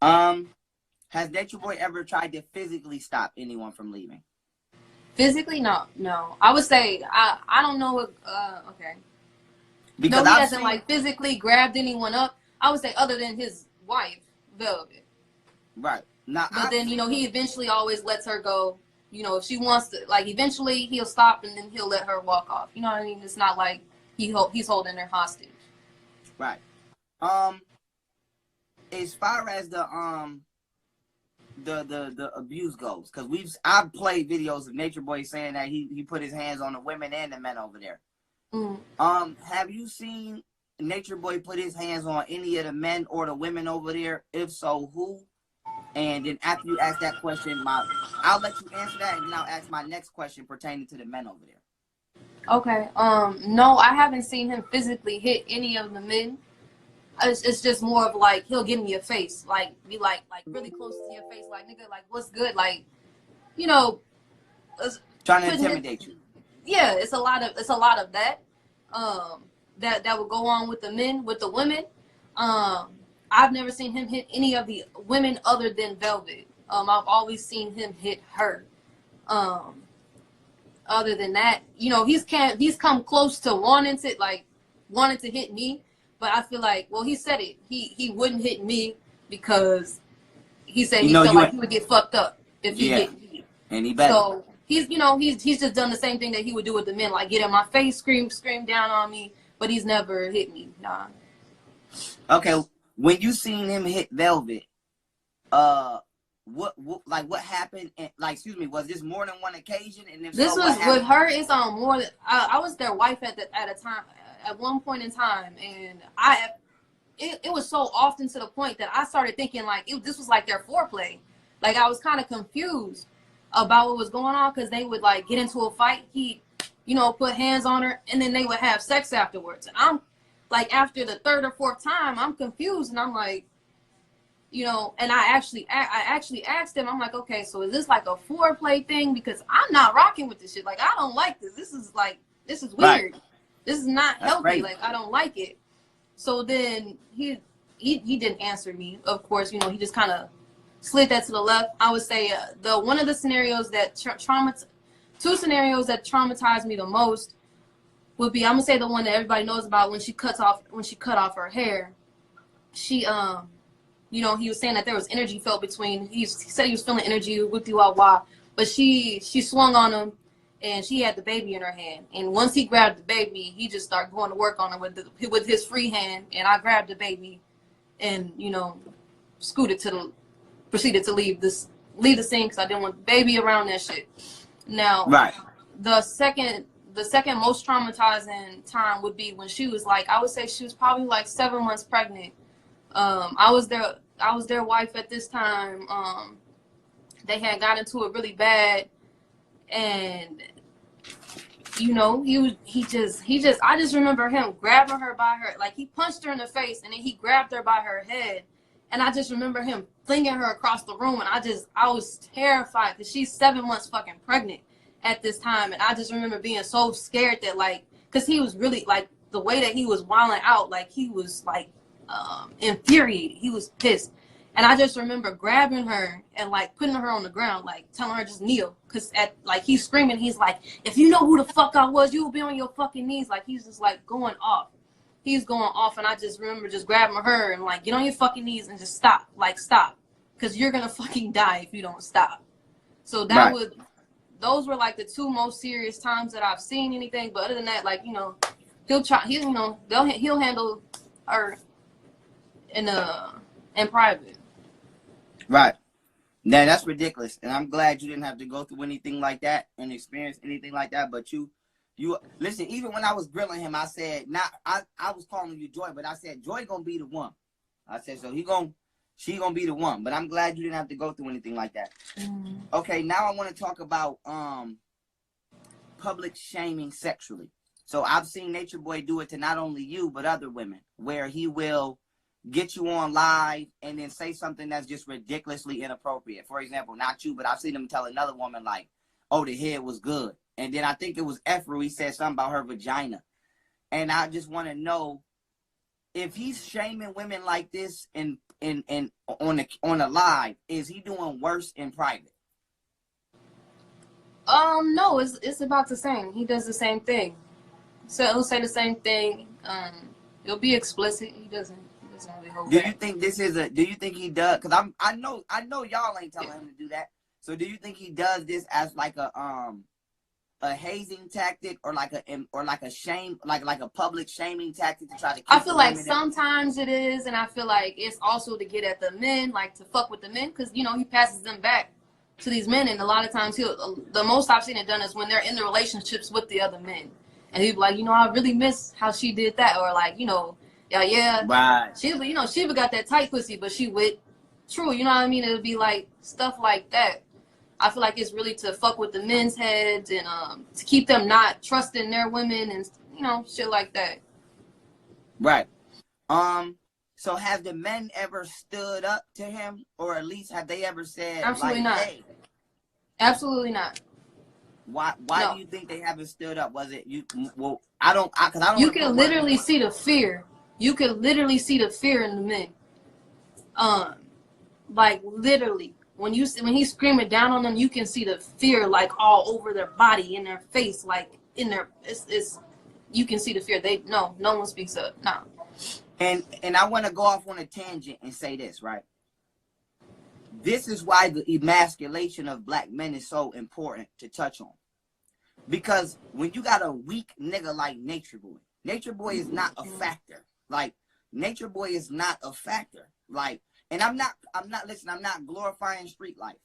Has Nature Boy ever tried to physically stop anyone from leaving? Physically, no. I would say I don't know what. Okay. Because no, he hasn't like physically grabbed anyone up. I would say other than his wife, Velvet. Right. Now, but then, you know, he eventually always lets her go. You know, if she wants to, like, eventually he'll stop and then he'll let her walk off. You know what I mean? It's not like he's holding her hostage. Right. As far as the abuse goes, because I've played videos of Nature Boy saying that he put his hands on the women and the men over there. Mm. Have you seen Nature Boy put his hands on any of the men or the women over there? If so, who? And then after you ask that question, I'll let you answer that, and then I'll ask my next question pertaining to the men over there. Okay. No, I haven't seen him physically hit any of the men. It's just more of like he'll get in your face, like be like really close to your face, like nigga, like what's good, like, you know, trying to intimidate you. Yeah, it's a lot of that. That would go on with the men, with the women. I've never seen him hit any of the women other than Velvet. I've always seen him hit her. Other than that, you know, he's come close to wanting to hit me, but I feel like, well, he said it. He wouldn't hit me because he said he felt like he would get fucked up if he hit me. And he better. So he's just done the same thing that he would do with the men, like get in my face, scream down on me, but he's never hit me. Nah. Okay, when you seen him hit Velvet, what happened? And, like, excuse me, was this more than one occasion? And if this so, was with her. It's on more. I was their wife at one point in time, and it was so often to the point that I started thinking like this was like their foreplay. Like I was kind of confused about what was going on because they would like get into a fight. He, you know, put hands on her, and then they would have sex afterwards. And like after the third or fourth time, I'm confused, and I'm like, you know, and I actually asked him, I'm like, okay, so is this like a foreplay thing? Because I'm not rocking with this shit. Like, I don't like this. This is weird. Right. This is not healthy. Crazy. Like, I don't like it. So then he didn't answer me. Of course, you know, he just kind of slid that to the left. I would say one of the scenarios that two scenarios that traumatized me the most would be, I'm gonna say the one that everybody knows about, when she cut off her hair. She you know, he was saying that there was energy felt between. He said he was feeling energy with you, but she swung on him, and she had the baby in her hand. And once he grabbed the baby, he just started going to work on her with his free hand. And I grabbed the baby, and you know, proceeded to leave the scene because I didn't want the baby around that shit. Now, Right. The second most traumatizing time would be when she was like, I would say she was probably like 7 months pregnant. I was their wife at this time. They had got into it really bad, and you know, I just remember him grabbing her by her, like he punched her in the face, and then he grabbed her by her head, and I just remember him flinging her across the room, and I was terrified because she's 7 months fucking pregnant at this time, and I just remember being so scared that, like, because he was really, like, the way that he was wilding out, like, he was like infuriated. He was pissed. And I just remember grabbing her and like putting her on the ground, like telling her just kneel. Cause he's screaming, he's like, if you know who the fuck I was, you would be on your fucking knees. Like, he's just like going off. He's going off, and I just remember just grabbing her and like, get on your fucking knees and just stop. Like, stop. Cause you're gonna fucking die if you don't stop. So those were like the two most serious times that I've seen anything. But other than that, like, you know, he'll handle her in private. Right. Now that's ridiculous, and I'm glad you didn't have to go through anything like that and experience anything like that. But you listen. Even when I was grilling him, I said, I was calling you Joy, but I said Joy gonna be the one. I said, so she gonna be the one. But I'm glad you didn't have to go through anything like that. Okay, now I want to talk about public shaming sexually. So I've seen Nature Boy do it to not only you but other women, where he will get you on live and then say something that's just ridiculously inappropriate. For example, not you, but I've seen him tell another woman like, oh, the head was good. And then I think it was Efru, he said something about her vagina. And I just want to know if he's shaming women like this on a live, is he doing worse in private? No, it's about the same. He does the same thing. So he'll say the same thing. He'll be explicit. He doesn't really hold back. Do you think this is do you think he does? Because I know y'all ain't telling him to do that. So do you think he does this as like a hazing tactic, or like a shame, like a public shaming tactic to try to keep I feel like sometimes it is, and I feel like it's also to get at the men, like to fuck with the men, because, you know, he passes them back to these men, and a lot of times the most I've seen it done is when they're in the relationships with the other men, and he'd be like, you know, I really miss how she did that, or like, you know, yeah, right. Sheba got that tight pussy, but she with True, you know what I mean? It would be like stuff like that. I feel like it's really to fuck with the men's heads and to keep them not trusting their women and, you know, shit like that. Right. So have the men ever stood up to him, or at least have they ever said, absolutely like, not. hey? Absolutely not. Why No. do you think they haven't stood up? Was it you? Well, I don't. You can literally see the fear. You can literally see the fear in the men. Like literally, when he's screaming down on them, you can see the fear like all over their body, in their face, like in their. It's you can see the fear. No one speaks up. No. And I want to go off on a tangent and say this, right? This is why the emasculation of black men is so important to touch on. Because when you got a weak nigga like Nature Boy is not a factor. Like, Nature Boy is not a factor. Like, and I'm not glorifying street life.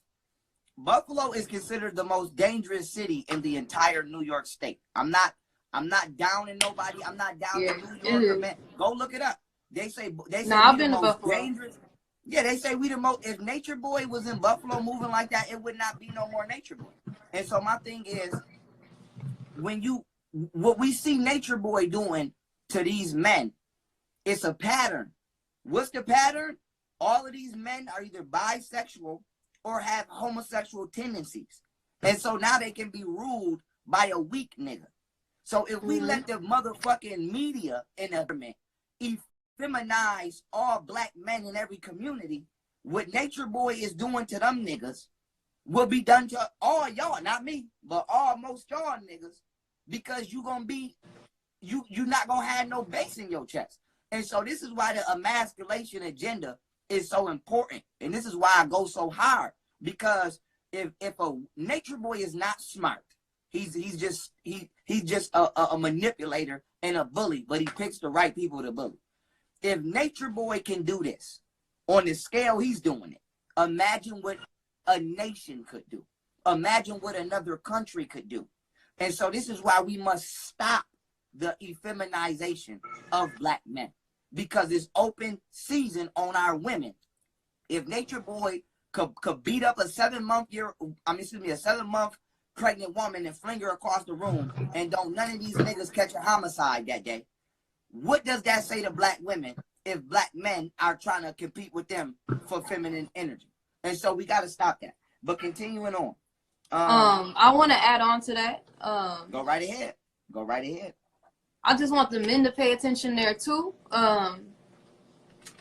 Buffalo is considered the most dangerous city in the entire New York state. I'm not downing nobody. I'm not down to New York, man. Go look it up. They say I've been to Buffalo. Dangerous. Yeah, they say we the most. If Nature Boy was in Buffalo moving like that, it would not be no more Nature Boy. And so my thing is, what we see Nature Boy doing to these men It's a pattern. What's the pattern? All of these men are either bisexual or have homosexual tendencies. And so now they can be ruled by a weak nigga. So if we let the motherfucking media and the government feminize all black men in every community, what Nature Boy is doing to them niggas will be done to all y'all, not me, but almost y'all niggas, because you're not gonna have no bass in your chest. And so this is why the emasculation agenda is so important. And this is why I go so hard, because if a Nature Boy is not smart, he's just a manipulator and a bully, but he picks the right people to bully. If Nature Boy can do this on the scale he's doing it, imagine what a nation could do. Imagine what another country could do. And so this is why we must stop the effeminization of black men, because it's open season on our women. If Nature Boy could beat up a 7-month pregnant woman and fling her across the room, and don't none of these niggas catch a homicide that day, what does that say to black women if black men are trying to compete with them for feminine energy? And so we got to stop that. But continuing on. I want to add on to that. Go right ahead. Go right ahead. I just want the men to pay attention there too.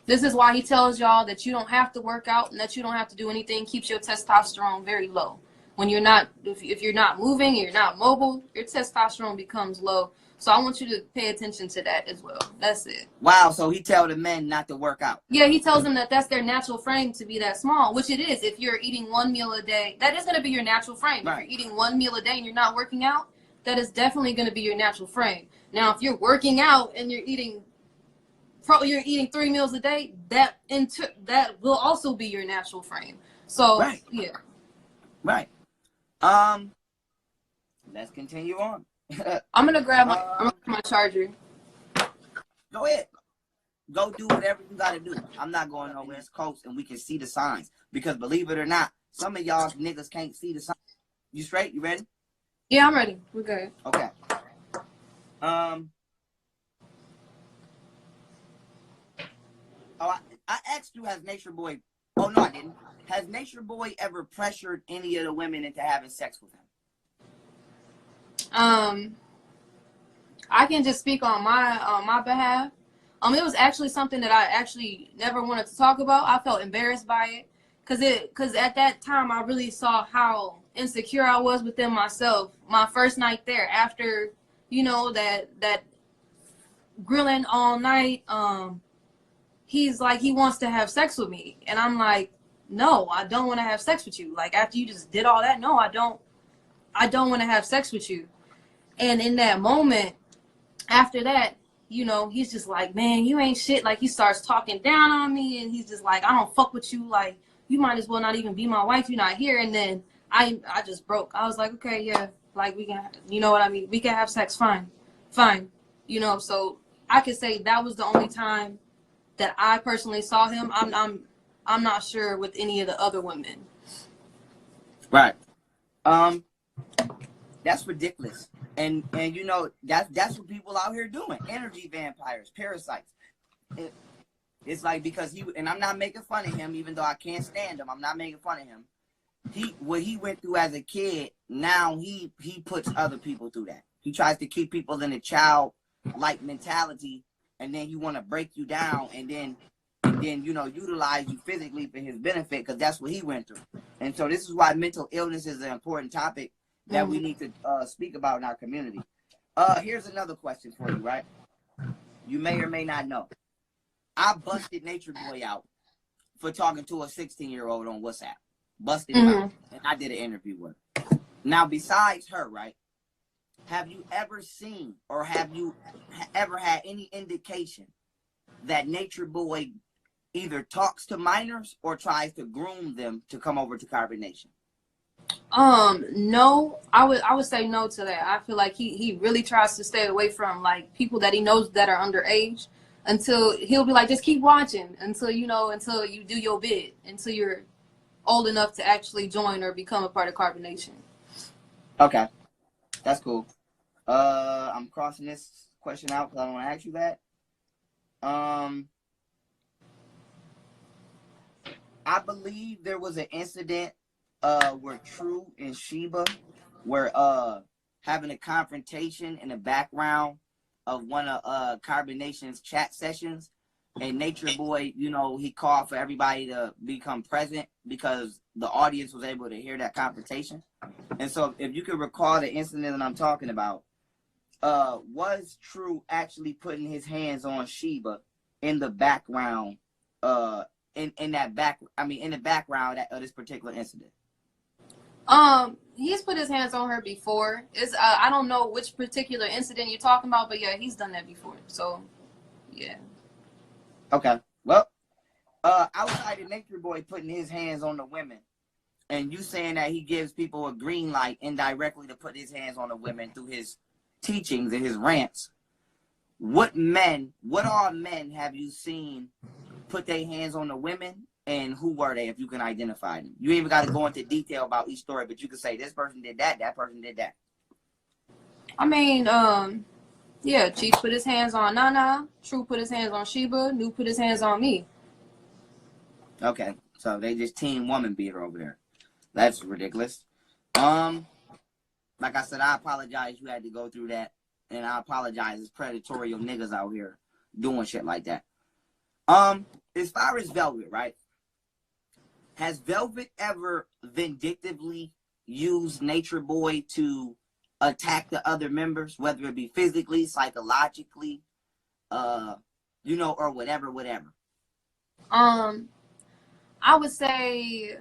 This is why he tells y'all that you don't have to work out and that you don't have to do anything. Keeps your testosterone very low. When you're not, if you're not moving, you're not mobile, your testosterone becomes low. So I want you to pay attention to that as well. That's it. Wow. So he tells the men not to work out. Yeah, he tells them that that's their natural frame to be that small, which it is. If you're eating 1 meal a day, that is going to be your natural frame. Right. If you're eating 1 meal a day and you're not working out, that is definitely going to be your natural frame. Now, if you're working out and you're eating 3 meals a day, that will also be your natural frame. So, right. Yeah. Right. Let's continue on. I'm gonna grab my charger. Go ahead. Go do whatever you gotta do. I'm not going nowhere. It's close, and we can see the signs. Because believe it or not, some of y'all niggas can't see the signs. You straight? You ready? Yeah, I'm ready. We're good. Okay. I asked you, has Nature Boy? Oh no, I didn't. Has Nature Boy ever pressured any of the women into having sex with him? I can just speak on my behalf. It was actually something that I actually never wanted to talk about. I felt embarrassed by it, cause at that time I really saw how insecure I was within myself. My first night there, after that grilling all night, he's like, he wants to have sex with me, and I'm like, no, I don't want to have sex with you. Like, after you just did all that, no, I don't want to have sex with you. And in that moment, after that, he's just like, man, you ain't shit. Like, he starts talking down on me, and he's just like, I don't fuck with you. Like, you might as well not even be my wife. You're not here. And then I just broke. I was like, okay, yeah, like, we can, you know what I mean? We can have sex. Fine. So I could say that was the only time that I personally saw him. I'm not sure with any of the other women. Right. That's ridiculous. And that's what people out here doing. Energy vampires, parasites. It's like, because and I'm not making fun of him, even though I can't stand him. I'm not making fun of him. What he went through as a kid, now he puts other people through that. He tries to keep people in a child-like mentality, and then he want to break you down, and then utilize you physically for his benefit, because that's what he went through. And so this is why mental illness is an important topic that we need to speak about in our community. Here's another question for you, right? You may or may not know. I busted Nature Boy out for talking to a 16-year-old on WhatsApp. Busted him out. And I did an interview with her. Now, besides her, right, have you ever seen, or have you ever had any indication that Nature Boy either talks to minors or tries to groom them to come over to Carbonation? No, I would say no to that. I feel like he really tries to stay away from, like, people that he knows that are underage, until he'll be like, just keep watching until you do your bid, until you're old enough to actually join or become a part of Carbonation. Okay, that's cool. I'm crossing this question out because I don't want to ask you that. I believe there was an incident where True and Sheba were having a confrontation in the background of one of CARBONNATION's chat sessions, and Nature Boy, you know, he called for everybody to become present because the audience was able to hear that confrontation. And so if you can recall the incident that I'm talking about, was True actually putting his hands on Sheba in the background, in the background of this particular incident? He's put his hands on her before. It's I don't know which particular incident you're talking about, but yeah, he's done that before. So, yeah. Okay. Well, outside of Nature Boy putting his hands on the women, and you saying that he gives people a green light indirectly to put his hands on the women through his teachings and his rants, what all men have you seen put their hands on the women? And who were they, if you can identify them? You ain't even got to go into detail about each story, but you can say this person did that, that person did that. I mean, yeah, Chief put his hands on Nana, True put his hands on Sheba, New put his hands on me. Okay, so they just team woman beater over there. That's ridiculous. Like I said, I apologize you had to go through that, and I apologize. It's predatory niggas out here doing shit like that. As far as Velvet, right? Has Velvet ever vindictively used Nature Boy to attack the other members, whether it be physically, psychologically, you know, or whatever? I would say,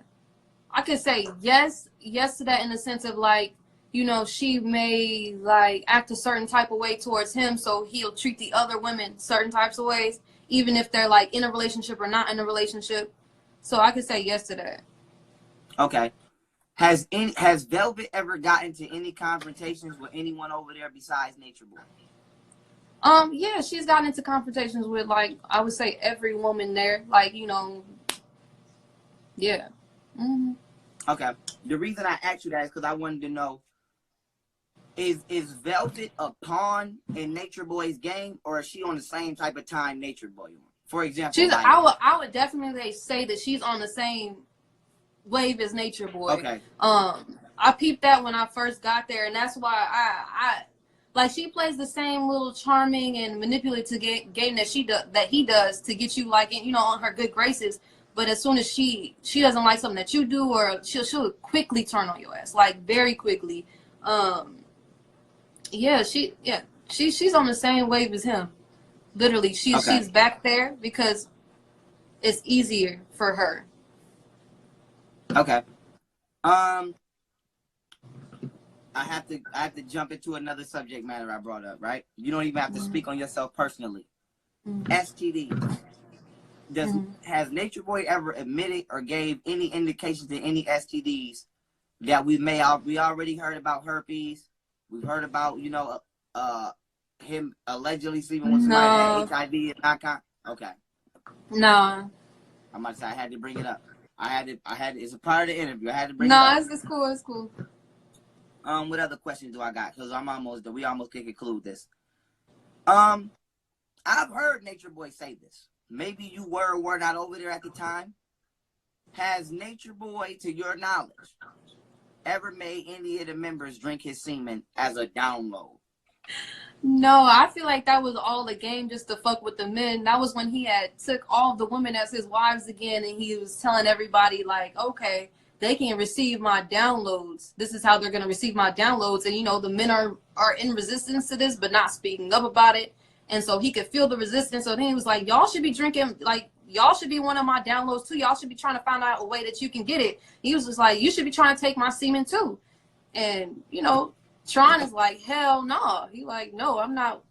I could say yes to that, in the sense of, like, you know, she may like act a certain type of way towards him, so he'll treat the other women certain types of ways, even if they're like in a relationship or not in a relationship. So I could say yes to that. Okay. Has Velvet ever gotten into any confrontations with anyone over there besides Nature Boy? Yeah, she's gotten into confrontations with, like, I would say every woman there. Like, you know, yeah. Mm-hmm. Okay. The reason I asked you that is because I wanted to know, is Velvet a pawn in Nature Boy's game, or is she on the same type of time Nature Boy on? For example, she's, like, I would definitely say that she's on the same wave as Nature Boy. Okay. I peeped that when I first got there, and that's why I like, she plays the same little charming and manipulative game that he does to get you, like, you know, on her good graces. But as soon as she doesn't like something that you do, or she'll quickly turn on your ass, like, very quickly. Yeah, she's on the same wave as him. Literally, she's back there because it's easier for her. Okay. I have to jump into another subject matter I brought up, right? You don't even have to speak on yourself personally. STD. Has Nature Boy ever admitted or gave any indication to any STDs that we already heard about? Herpes. We've heard about, you know, him allegedly sleeping with somebody that had HIV and not. Okay. No. I'm about to say I had to bring it up. I had it's a part of the interview. I had to bring it up. No, it's cool. It's cool. What other questions do I got? Because we almost can conclude this. I've heard Nature Boy say this. Maybe you were or were not over there at the time. Has Nature Boy, to your knowledge, ever made any of the members drink his semen as a download? No, I feel like that was all a game just to fuck with the men. That was when he had took all the women as his wives again, and he was telling everybody, like, okay, they can receive my downloads. This is how they're going to receive my downloads. And, you know, the men are in resistance to this, but not speaking up about it. And so he could feel the resistance. So then he was like, y'all should be drinking, like, y'all should be one of my downloads too. Y'all should be trying to find out a way that you can get it. He was just like, you should be trying to take my semen too. And, you know, Tron is like, hell no. He like, no, I'm not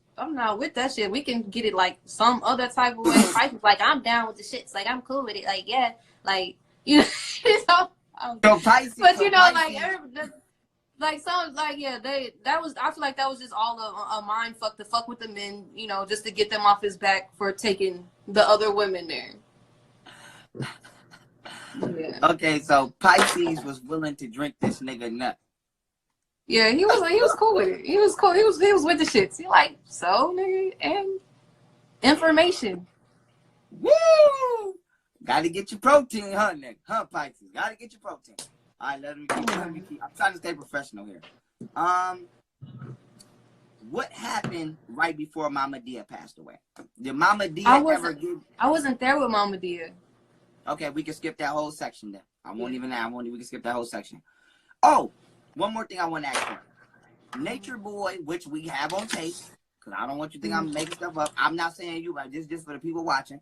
with that shit. We can get it like some other type of way. Price is like, I'm down with the shit. It's like, I'm cool with it. Like, yeah, like, you know, but you know, like some, like, yeah, I feel like that was just all a mind fuck to fuck with the men, you know, just to get them off his back for taking the other women there. Yeah. Okay, so Pisces was willing to drink this nigga nut. Yeah, he was cool with it. He was cool. He was with the shits. He like, so nigga, and information. Woo! Got to get your protein, huh, nigga? Huh, Pisces? Got to get your protein. All right, let me keep. I'm trying to stay professional here. What happened right before Mama Dia passed away? Did Mama Dia ever give? I wasn't there with Mama Dia. Okay, we can skip that whole section then. We can skip that whole section. Oh, one more thing I want to ask you. Nature Boy, which we have on tape, because I don't want you to think I'm making stuff up. I'm not saying you, but just for the people watching.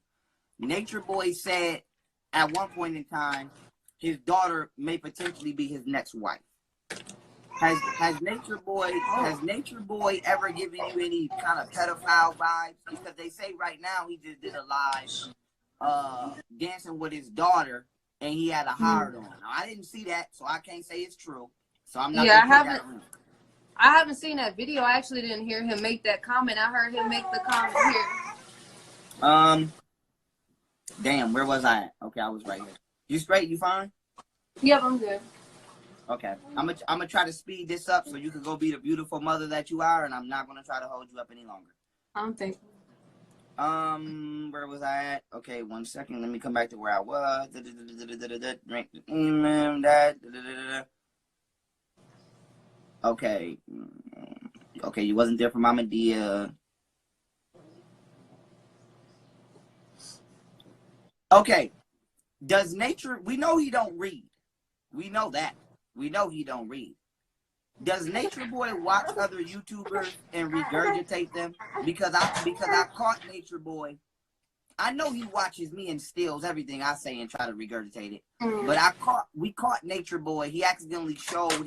Nature Boy said at one point in time, his daughter may potentially be his next wife. Has Nature Boy ever given you any kind of pedophile vibes? Because they say right now he just did a live dancing with his daughter and he had a hard on. Now, I didn't see that, so I can't say it's true. So I'm not. Yeah, I haven't seen that video. I actually didn't hear him make that comment. I heard him make the comment here. Damn, where was I at? Okay, I was right here. You straight? You fine? Yep, I'm good. Okay, I'm gonna try to speed this up so you can go be the beautiful mother that you are, and I'm not gonna try to hold you up any longer. I'm thinking. Where was I at? Okay, 1 second. Let me come back to where I was. Okay. Okay, you wasn't there for Mama Dia. Okay. Does Nature, we know he don't read. We know that. We know he don't read. Does Nature Boy watch other YouTubers and regurgitate them? Because I caught Nature Boy. I know he watches me and steals everything I say and try to regurgitate it. But we caught Nature Boy. He accidentally showed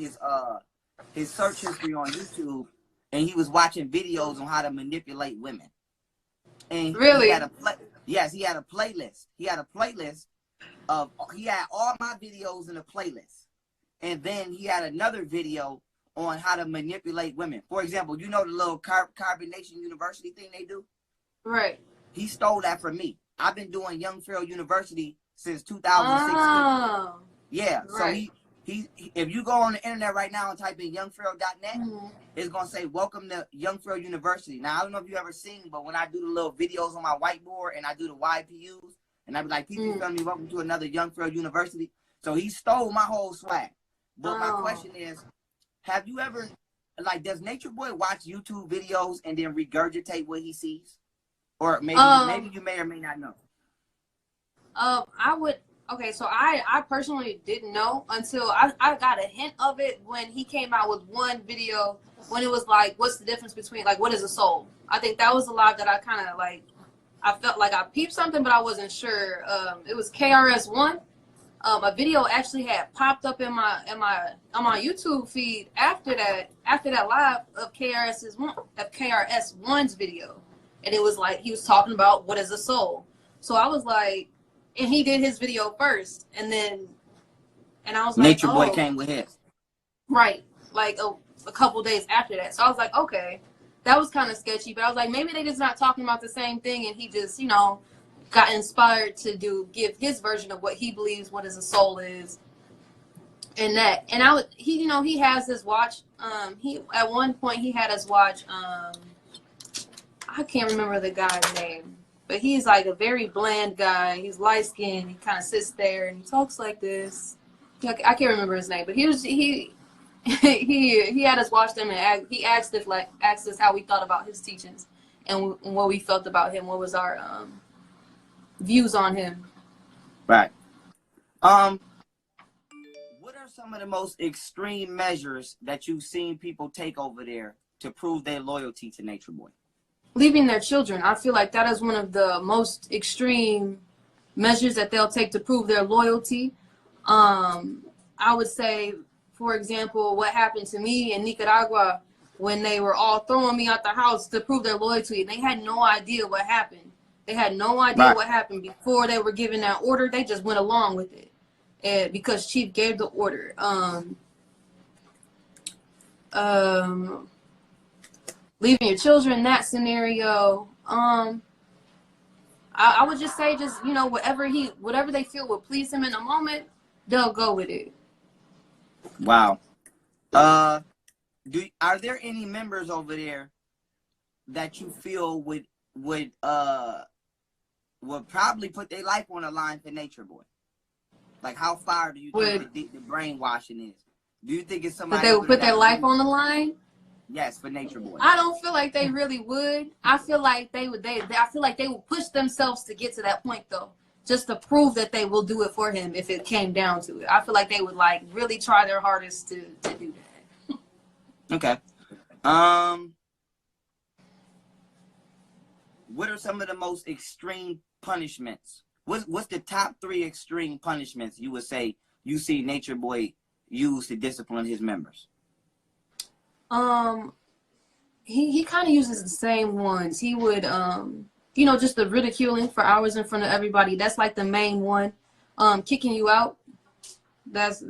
his search history on YouTube, and he was watching videos on how to manipulate women. And really? Yes, he had a playlist. He had all my videos in a playlist. And then he had another video on how to manipulate women. For example, you know the little CARBONNATION University thing they do? Right. He stole that from me. I've been doing Young Pharaoh University since 2016. Oh, yeah, right. So he if you go on the internet right now and type in youngpharaoh.net, it's going to say, welcome to Young Pharaoh University. Now, I don't know if you ever seen, but when I do the little videos on my whiteboard and I do the YPUs, and I be like, people tell me, welcome to another Young Pharaoh University. So he stole my whole swag. But my question is, have you ever, like, does Nature Boy watch YouTube videos and then regurgitate what he sees? Or maybe you may or may not know. I would. Okay, so I personally didn't know until I got a hint of it when he came out with one video when it was like, what's the difference between, like, what is a soul? I think that was a lot that I kind of like, I felt like I peeped something, but I wasn't sure. It was KRS-One. A video actually had popped up on my YouTube feed after that live of KRS-One's video, and it was like he was talking about what is a soul. So I was like, and he did his video first, and I was like, Nature Boy came with his. Right, like a couple days after that. So I was like, okay, that was kind of sketchy, but I was like, maybe they just not talking about the same thing, and he just, you know, got inspired to give his version of what he believes what is a soul is, and that. And he, you know, he has us watch. He at one point he had us watch. I can't remember the guy's name, but he's like a very bland guy. He's light skinned. He kind of sits there and he talks like this. I can't remember his name, but he had us watch them, and he asked us how we thought about his teachings and what we felt about him. What was our views on him? Right. What are some of the most extreme measures that you've seen people take over there to prove their loyalty to Nature Boy? Leaving their children. I feel like that is one of the most extreme measures that they'll take to prove their loyalty. I would say, for example, what happened to me in Nicaragua when they were all throwing me out the house to prove their loyalty. They had no idea what happened. They had no idea what happened before they were given that order. They just went along with it, and because Chief gave the order. Leaving your children in that scenario, I would just say, just, you know, whatever they feel would please him in a moment, they'll go with it. Wow. Are there any members over there that you feel would would probably put their life on the line for Nature Boy. Like, how far do you think the brainwashing is? Do you think it's somebody that they would put their life on the line? Yes, for Nature Boy. I don't feel like they really would. I feel like they would. I feel like they would push themselves to get to that point, though, just to prove that they will do it for him if it came down to it. I feel like they would like really try their hardest to do that. Okay. What are some of the most extreme punishments? What's the top 3 extreme punishments you would say you see Nature Boy use to discipline his members? He kind of uses the same ones. He would you know, just the ridiculing for hours in front of everybody. That's like the main one. Kicking you out. That's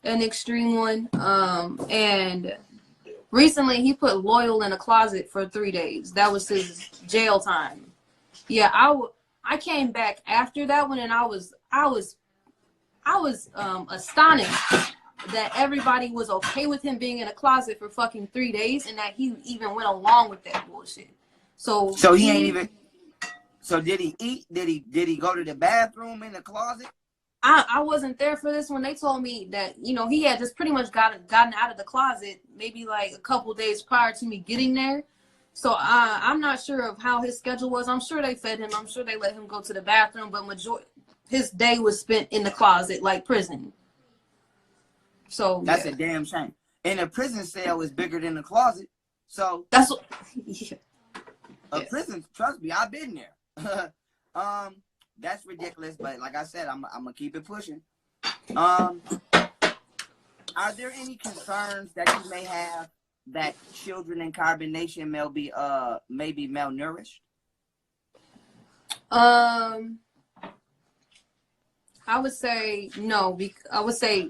an extreme one. And recently he put Loyal in a closet for 3 days. That was his jail time. Yeah, I came back after that one, and I was astonished that everybody was okay with him being in a closet for fucking 3 days, and that he even went along with that bullshit. So he ain't even. So did he eat? Did he go to the bathroom in the closet? I wasn't there for this one. They told me that, you know, he had just pretty much gotten out of the closet maybe like a couple days prior to me getting there. So I'm not sure of how his schedule was. I'm sure they fed him. I'm sure they let him go to the bathroom, but his day was spent in the closet like prison. So that's a damn shame. And a prison cell is bigger than the closet. So that's what, yeah. A prison, trust me, I've been there. That's ridiculous, but like I said, I'm gonna keep it pushing. Are there any concerns that you may have that children in Carbonation may be malnourished? I would say no. I would say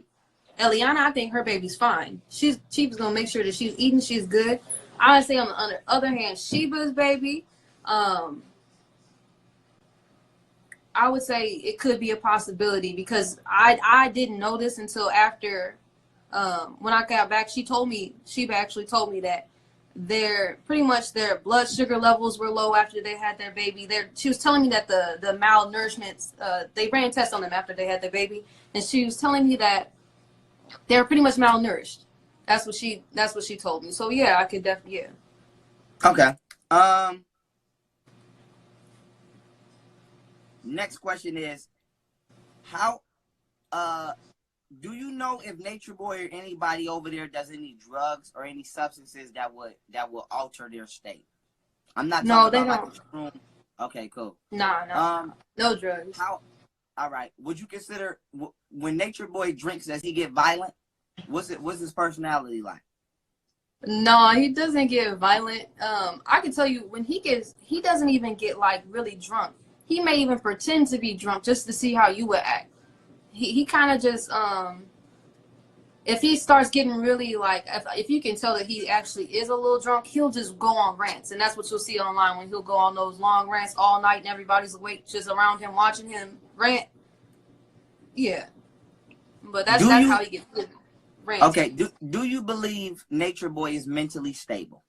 Eliana, I think her baby's fine. She's gonna make sure that she's eating, she's good. I would say on the other hand, Sheba's baby, I would say it could be a possibility, because I didn't know this until after when I got back. Sheba actually told me that their blood sugar levels were low after they had their baby. She was telling me that the malnourishment, they ran tests on them after they had their baby, and she was telling me that they're pretty much malnourished. That's what she told me. So yeah, I could definitely, yeah. Okay. Next question is, how do you know if Nature Boy or anybody over there does any drugs or any substances that will alter their state? I'm not talking about like a shroom. Okay, cool. No drugs. All right. Would you consider when Nature Boy drinks, does he get violent? What's his personality like? No, he doesn't get violent. I can tell you when he doesn't even get like really drunk. He may even pretend to be drunk just to see how you would act. He kind of just if he starts getting really like, if you can tell that he actually is a little drunk, he'll just go on rants, and that's what you'll see online when he'll go on those long rants all night and everybody's awake just around him watching him rant. Yeah, but that's how he gets rants. Okay, do you believe Nature Boy is mentally stable?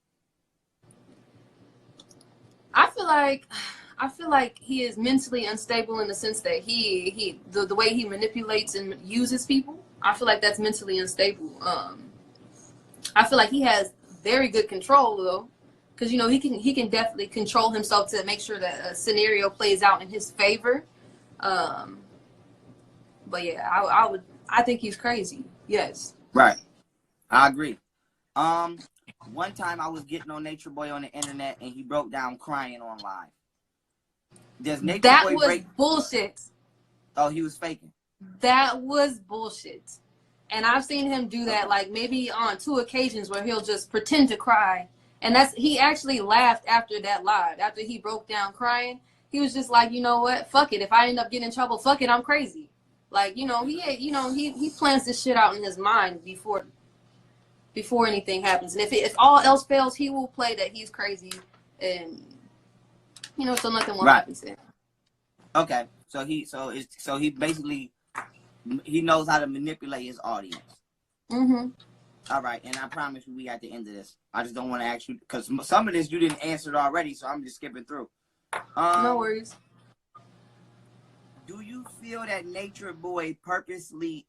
I feel like he is mentally unstable in the sense that the way he manipulates and uses people. I feel like that's mentally unstable. I feel like he has very good control though, because you know he can definitely control himself to make sure that a scenario plays out in his favor. But yeah, I think he's crazy. Yes. Right. I agree. One time I was getting on Nature Boy on the internet and he broke down crying on live. Does Nature Boy was bullshit. Oh, he was faking. That was bullshit. And I've seen him do that like maybe on 2 occasions where he'll just pretend to cry. And he actually laughed after that live. After he broke down crying, he was just like, you know what? Fuck it. If I end up getting in trouble, fuck it. I'm crazy. Like, he plans this shit out in his mind before anything happens. And if all else fails, he will play that he's crazy, and so nothing will happen to him. Okay, so he basically he knows how to manipulate his audience. Mm-hmm. All right, and I promise you, we at the end of this. I just don't want to ask you because some of this you didn't answer it already, so I'm just skipping through. No worries. Do you feel that Nature Boy purposely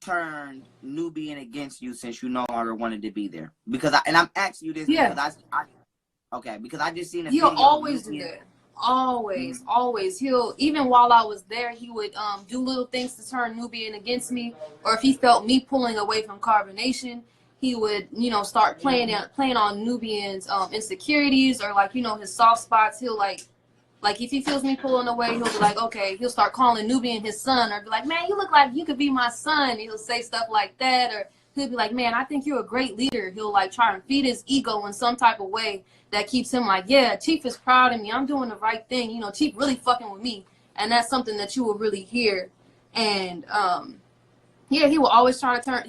turned Nubian against you since you no longer wanted to be there? Because I'm asking you this because because I just seen a He'll video. always do that. Always, always. He'll, even while I was there, he would do little things to turn Nubian against me. Or if he felt me pulling away from Carbonation, he would, you know, start playing on Nubian's insecurities or, like, you know, his soft spots. He'll like if he feels me pulling away, he'll be like, okay, he'll start calling Nubian his son, or be like, man, you look like you could be my son. He'll say stuff like that, or he'll be like, man, I think you're a great leader. He'll like try and feed his ego in some type of way that keeps him like, yeah, Chief is proud of me. I'm doing the right thing. You know, Chief really fucking with me. And that's something that you will really hear. And yeah, he will always try to turn,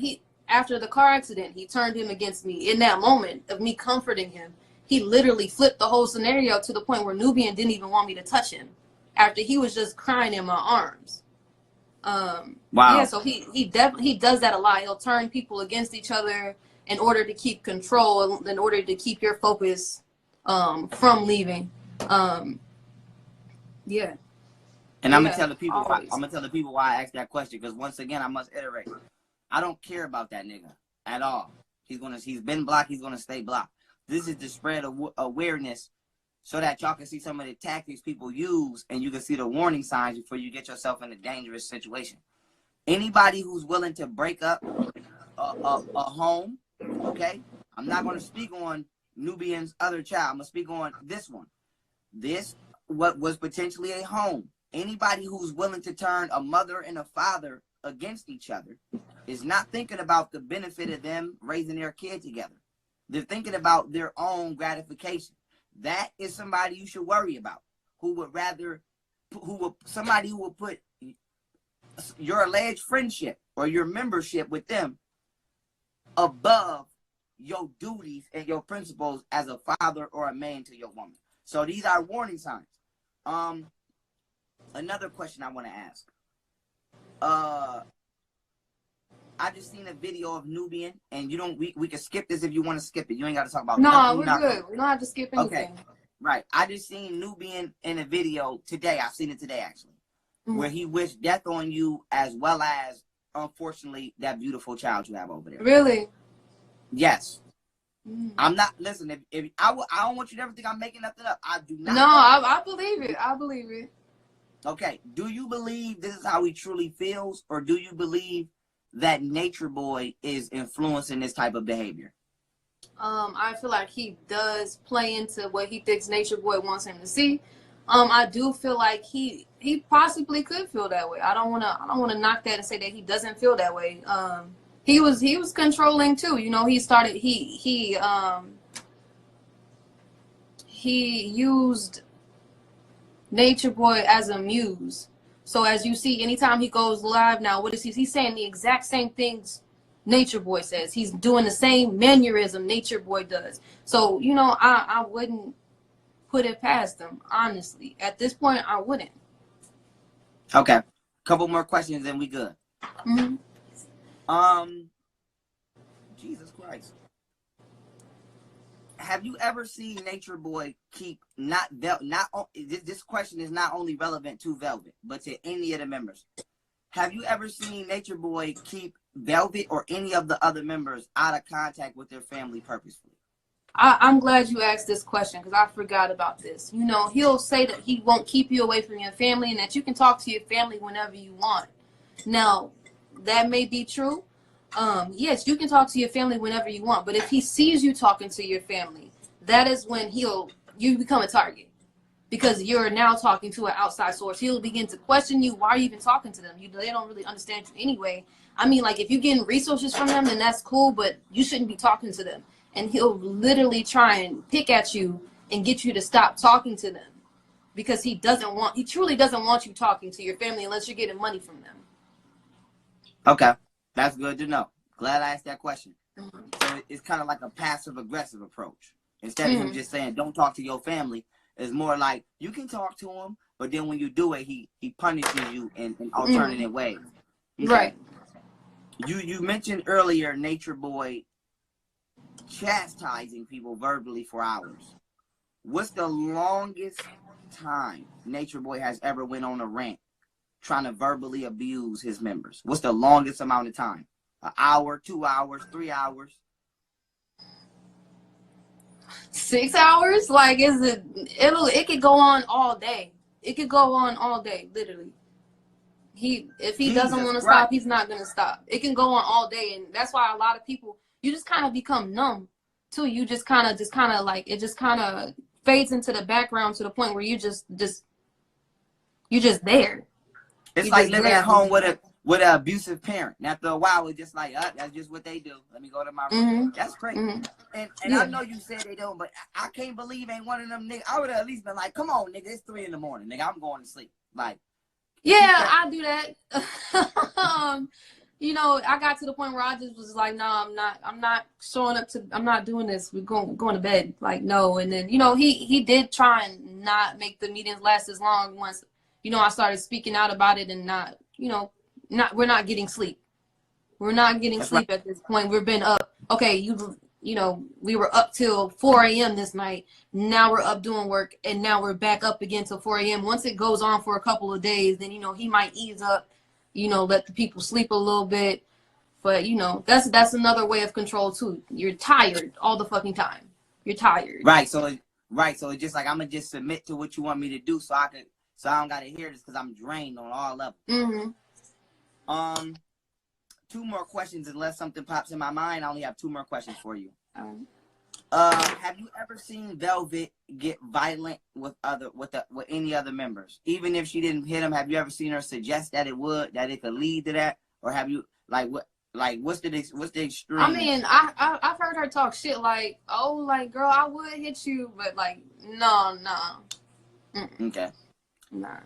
after the car accident, he turned him against me. In that moment of me comforting him, he literally flipped the whole scenario to the point where Nubian didn't even want me to touch him after he was just crying in my arms. Wow. Yeah, so he definitely does that a lot. He'll turn people against each other in order to keep control, in order to keep your focus from leaving. Yeah. And I'm gonna tell the people why I asked that question, because once again I must iterate. I don't care about that nigga at all. He's been blocked, he's gonna stay blocked. This is to spread awareness so that y'all can see some of the tactics people use, and you can see the warning signs before you get yourself in a dangerous situation. Anybody who's willing to break up a home, okay? I'm not going to speak on Nubian's other child. I'm going to speak on this one. This, what was potentially a home. Anybody who's willing to turn a mother and a father against each other is not thinking about the benefit of them raising their kid together. They're thinking about their own gratification. That is somebody you should worry about. Somebody who will put your alleged friendship or your membership with them above your duties and your principles as a father or a man to your woman. So these are warning signs. Another question I want to ask. I just seen a video of Nubian, and we can skip this if you want to skip it. You ain't got to talk about No, we're good. We don't have to skip anything. Okay, right. I just seen Nubian in a video today. I've seen it today, actually, where he wished death on you, as well as, unfortunately, that beautiful child you have over there. Really? Yes. I'm not, listen, if I don't want you to ever think I'm making nothing up. I do not. No, I believe it. I believe it. Okay. Do you believe this is how he truly feels, or do you believe that Nature Boy is influencing this type of behavior? I feel like he does play into what he thinks Nature Boy wants him to see. I do feel like he possibly could feel that way. I don't wanna knock that and say that he doesn't feel that way. He was controlling too. You know, he used Nature Boy as a muse. So as you see, anytime he goes live now, what is he? He's saying the exact same things Nature Boy says. He's doing the same mannerism Nature Boy does. So, you know, I wouldn't put it past him, honestly. At this point, I wouldn't. Okay. Couple more questions and we good. Jesus Christ. Have you ever seen Nature Boy keep this question is not only relevant to Velvet, but to any of the members. Have you ever seen Nature Boy keep Velvet or any of the other members out of contact with their family purposefully? I'm glad you asked this question, because I forgot about this. You know, he'll say that he won't keep you away from your family and that you can talk to your family whenever you want. Now, that may be true. Yes, you can talk to your family whenever you want, but if he sees you talking to your family, that is when you become a target, because you're now talking to an outside source. He'll begin to question you. Why are you even talking to them? They don't really understand you anyway. I mean, like, if you're getting resources from them, then that's cool, but you shouldn't be talking to them. And he'll literally try and pick at you and get you to stop talking to them, because he truly doesn't want you talking to your family unless you're getting money from them. Okay. That's good to know. Glad I asked that question. So it's kind of like a passive-aggressive approach. Instead of him just saying, don't talk to your family, it's more like, you can talk to him, but then when you do it, he punishes you in alternative ways. Okay. Right. You mentioned earlier Nature Boy chastising people verbally for hours. What's the longest time Nature Boy has ever went on a rant trying to verbally abuse his members? What's the longest amount of time? An hour, 2 hours, 3 hours? 6 hours? Like, it could go on all day. It could go on all day, literally. If he doesn't want to stop, he's not gonna stop. It can go on all day, and that's why a lot of people, you just kind of become numb too. You just kind of like, it just kind of fades into the background to the point where you just there. It's like living at home with an abusive parent. And after a while, it's just like, that's just what they do. Let me go to my room. That's crazy. And I know you said they don't, but I can't believe ain't one of them niggas. I would have at least been like, come on, nigga, it's 3 in the morning, nigga. I'm going to sleep. Like, yeah, I do that. You know, I got to the point where I just was like, no, I'm not showing up to, I'm not doing this. We're going to bed. Like, no. And then, you know, he did try and not make the meetings last as long once, you know, I started speaking out about it and not, you know, we're not getting sleep. We're not getting sleep at this point. We've been up. Okay, you know, we were up till 4 a.m. this night. Now we're up doing work, and now we're back up again till 4 a.m. Once it goes on for a couple of days, then, you know, he might ease up, you know, let the people sleep a little bit. But, you know, that's another way of control too. You're tired all the fucking time. You're tired. Right. So it's just like, I'm gonna just submit to what you want me to do, so I don't gotta hear this because I'm drained on all levels. 2 more questions, unless something pops in my mind. I only have 2 more questions for you. Have you ever seen Velvet get violent with any other members? Even if she didn't hit him, have you ever seen her suggest that it could lead to that? Or have you, what's the extreme? I mean, I've heard her talk shit like, oh, like, girl, I would hit you, but like, no. Okay. Nah.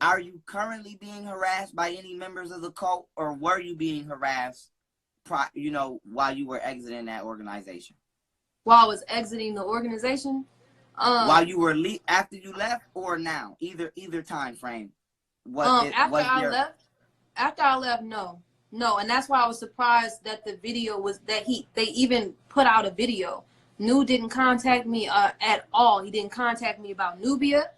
Are you currently being harassed by any members of the cult, or were you being harassed, you know, while you were exiting that organization? While I was exiting the organization? While you were after you left, or now? Either time frame. After I left, no, and that's why I was surprised that the video was they even put out a video. Nu didn't contact me at all. He didn't contact me about Nubia.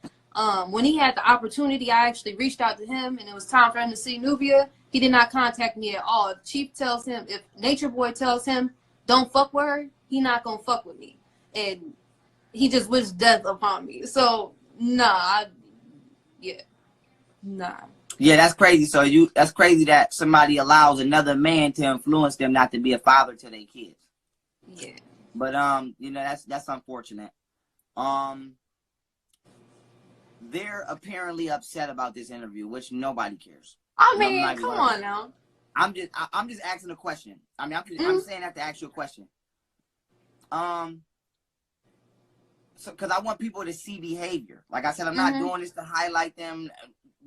When he had the opportunity, I actually reached out to him, and it was time for him to see Nubia. He did not contact me at all. If Chief tells him, if Nature Boy tells him, don't fuck with her, he not gonna fuck with me. And he just wished death upon me. So, nah. Yeah, that's crazy. So that's crazy that somebody allows another man to influence them not to be a father to their kids. Yeah. But, you know, that's unfortunate. They're apparently upset about this interview, which nobody cares. I mean, come on now. I'm just asking a question. I mean, I'm saying that to ask you a question. So, because I want people to see behavior. Like I said, I'm not doing this to highlight them.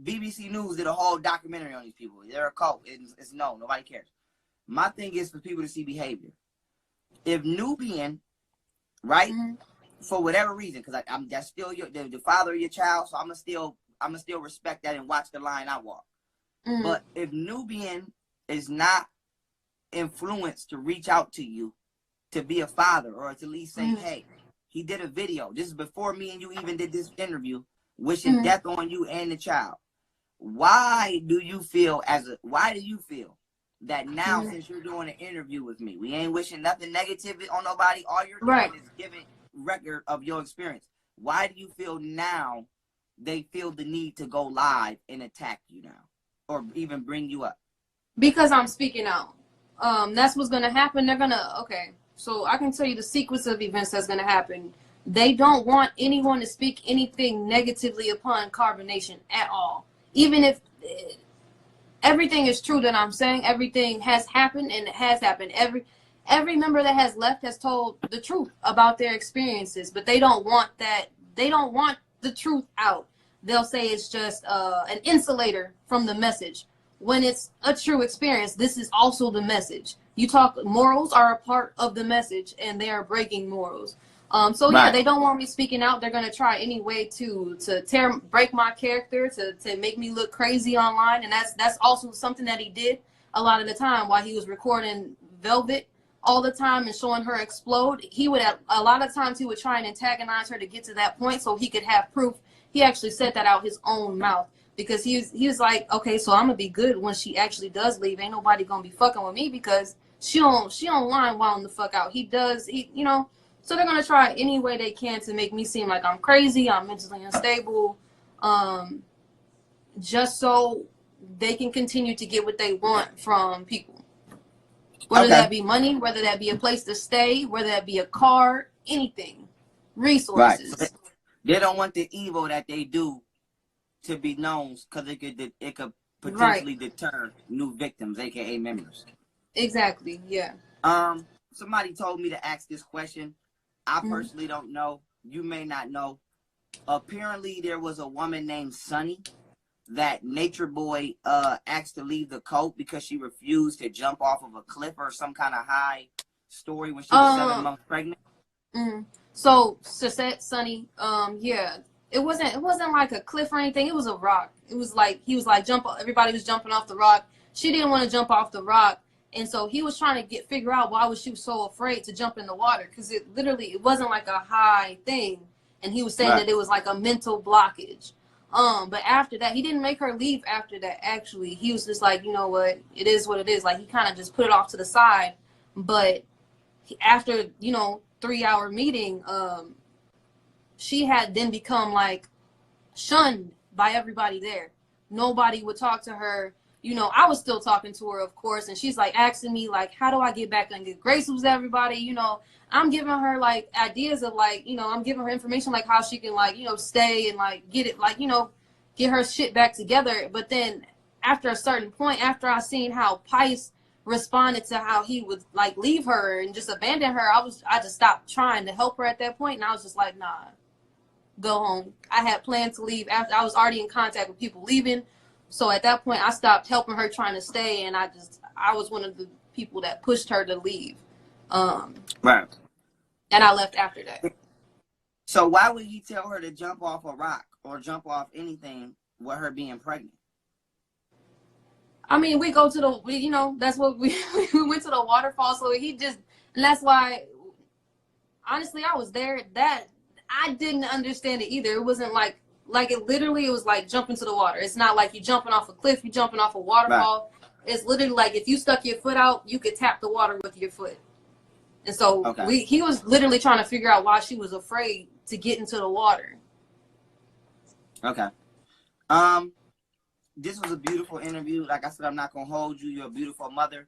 BBC News did a whole documentary on these people. They're a cult. It's nobody cares. My thing is for people to see behavior. If Nubian, right, for whatever reason, because that's still the father of your child, so I'm gonna still respect that and watch the line I walk. But if Nubian is not influenced to reach out to you to be a father, or to at least say, hey, he did a video. This is before me and you even did this interview, wishing death on you and the child. Why do you feel that now, since you're doing an interview with me, we ain't wishing nothing negative on nobody, all you're doing is giving record of your experience. Why do you feel now they feel the need to go live and attack you now, or even bring you up? Because I'm speaking out. That's what's gonna happen. They're gonna, so I can tell you the sequence of events that's gonna happen. They don't want anyone to speak anything negatively upon Carbonation at all. Even if everything is true that I'm saying, everything has happened, and it has happened. Every member that has left has told the truth about their experiences, but they don't want that. They don't want the truth out. They'll say it's just an insulator from the message. When it's a true experience, this is also the message. You talk, morals are a part of the message, and they are breaking morals. Yeah, they don't want me speaking out. They're gonna try any way to break my character, to make me look crazy online, and that's also something that he did a lot of the time while he was recording Velvet all the time and showing her explode. He would a lot of times he would try and antagonize her to get to that point so he could have proof. He actually said that out his own mouth. because he was like, okay, so I'm gonna be good when she actually does leave. Ain't nobody gonna be fucking with me because she don't line wilding the fuck out. He, you know. So they're gonna try any way they can to make me seem like I'm crazy, I'm mentally unstable, just so they can continue to get what they want from people. Whether that be money, whether that be a place to stay, whether that be a car, anything, resources. Right. So they don't want the evil that they do to be known, because it could potentially deter new victims, aka members. Exactly. Yeah. Somebody told me to ask this question. I personally don't know. You may not know. Apparently, there was a woman named Sunny that Nature Boy asked to leave the cult because she refused to jump off of a cliff or some kind of high story when she was 7 months pregnant. So Suzette, Sunny, yeah, it wasn't like a cliff or anything. It was a rock. It was like he was like everybody was jumping off the rock. She didn't want to jump off the rock. And so he was trying to figure out why was she so afraid to jump in the water, because it wasn't like a high thing, and he was saying that it was like a mental blockage. But after that, he didn't make her leave after that. Actually, he was just like, you know what, it is what it is. Like, he kind of just put it off to the side. But after 3-hour meeting, she had then become like shunned by everybody there. Nobody would talk to her. I was still talking to her, of course, and she's like asking me like, how do I get back and get graces with everybody? I'm giving her like ideas of like, I'm giving her information like how she can like, stay and like get it like, get her shit back together. But then after a certain point, after I seen how Pice responded to how he would like leave her and just abandon her, I just stopped trying to help her at that point, and I was just like, nah, go home. I had planned to leave after I was already in contact with people leaving. So at that point, I stopped helping her trying to stay, and I was one of the people that pushed her to leave. Right. And I left after that. So why would he tell her to jump off a rock or jump off anything with her being pregnant? I mean, we go to that's what we went to the waterfall. So and that's why, honestly, I was there. That I didn't understand it either. It wasn't like it literally, it was like jumping to the water. It's not like you jumping off a cliff, you jumping off a waterfall. Right. It's literally like if you stuck your foot out, you could tap the water with your foot. And so he was literally trying to figure out why she was afraid to get into the water. Okay. This was a beautiful interview. Like I said, I'm not gonna hold you. You're a beautiful mother.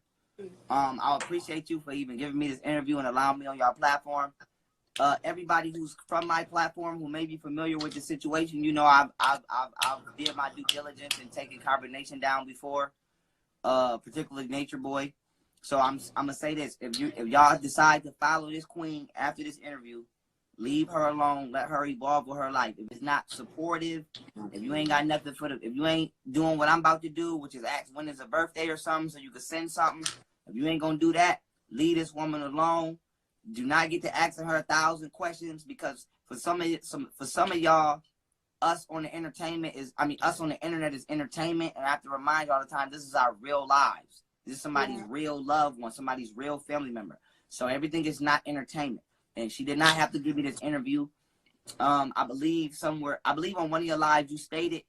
I appreciate you for even giving me this interview and allowing me on your platform. Everybody who's from my platform who may be familiar with the situation, I've did my due diligence in taking Carbonation down before, particularly Nature Boy. So I'm gonna say this: if y'all decide to follow this queen after this interview, leave her alone. Let her evolve with her life. If it's not supportive, if you ain't got nothing if you ain't doing what I'm about to do, which is ask when is a birthday or something so you can send something. If you ain't gonna do that, leave this woman alone. Do not get to asking her 1,000 questions, because for some of y'all, us on the internet is entertainment, and I have to remind you all the time, this is our real lives. This is somebody's real loved one, somebody's real family member. So everything is not entertainment. And she did not have to give me this interview. I believe on one of your lives you stated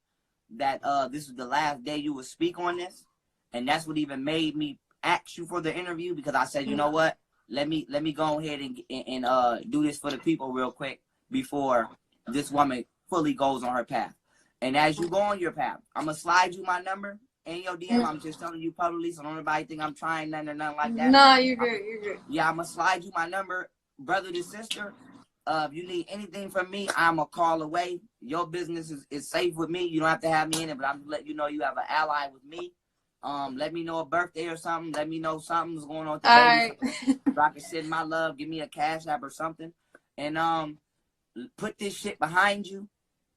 that this was the last day you would speak on this, and that's what even made me ask you for the interview, because I said, you know what? Let me go ahead and do this for the people real quick before this woman fully goes on her path. And as you go on your path, I'm gonna slide you my number in your DM. I'm just telling you publicly, so don't nobody think I'm trying nothing or nothing like that. No, you're good. You're good. Yeah, I'm gonna slide you my number, brother to sister. If you need anything from me, I'm a call away. Your business is safe with me. You don't have to have me in it, but I'm letting you know you have an ally with me. Let me know a birthday or something. Let me know something's going on today. Right. So I can send my love. Give me a cash app or something. And put this shit behind you.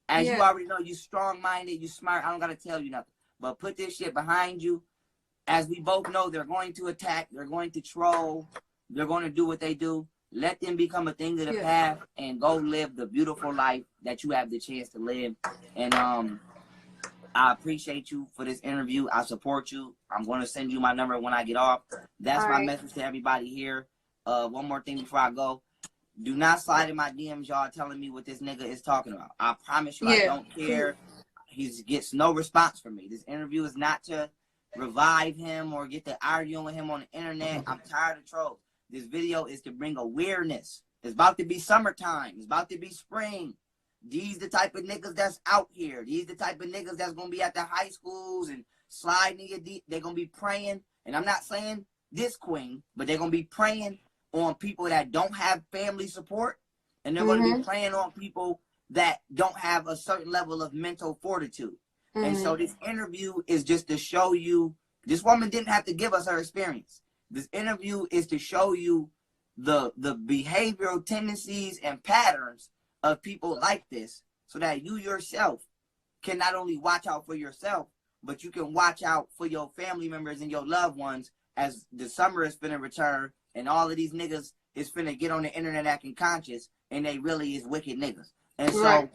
As you already know, you strong-minded, you smart. I don't got to tell you nothing. But put this shit behind you. As we both know, they're going to attack. They're going to troll. They're going to do what they do. Let them become a thing of the past and go live the beautiful life that you have the chance to live. And I appreciate you for this interview. I support you. I'm going to send you my number when I get off. That's my message to everybody here. One more thing before I go. Do not slide in my DMs, y'all, telling me what this nigga is talking about. I promise you, I don't care. he gets no response from me. This interview is not to revive him or get to arguing with him on the internet. I'm tired of trolls. This video is to bring awareness. It's about to be summertime. It's about to be spring. These the type of niggas that's out here. These the type of niggas that's going to be at the high schools and sliding your deep. They're going to be praying. And I'm not saying this queen, but they're going to be praying on people that don't have family support. And they're going to be praying on people that don't have a certain level of mental fortitude. And so this interview is just to show you, this woman didn't have to give us her experience. This interview is to show you the behavioral tendencies and patterns of people like this, so that you yourself can not only watch out for yourself, but you can watch out for your family members and your loved ones as the summer is finna return and all of these niggas is finna get on the internet acting conscious and they really is wicked niggas. And so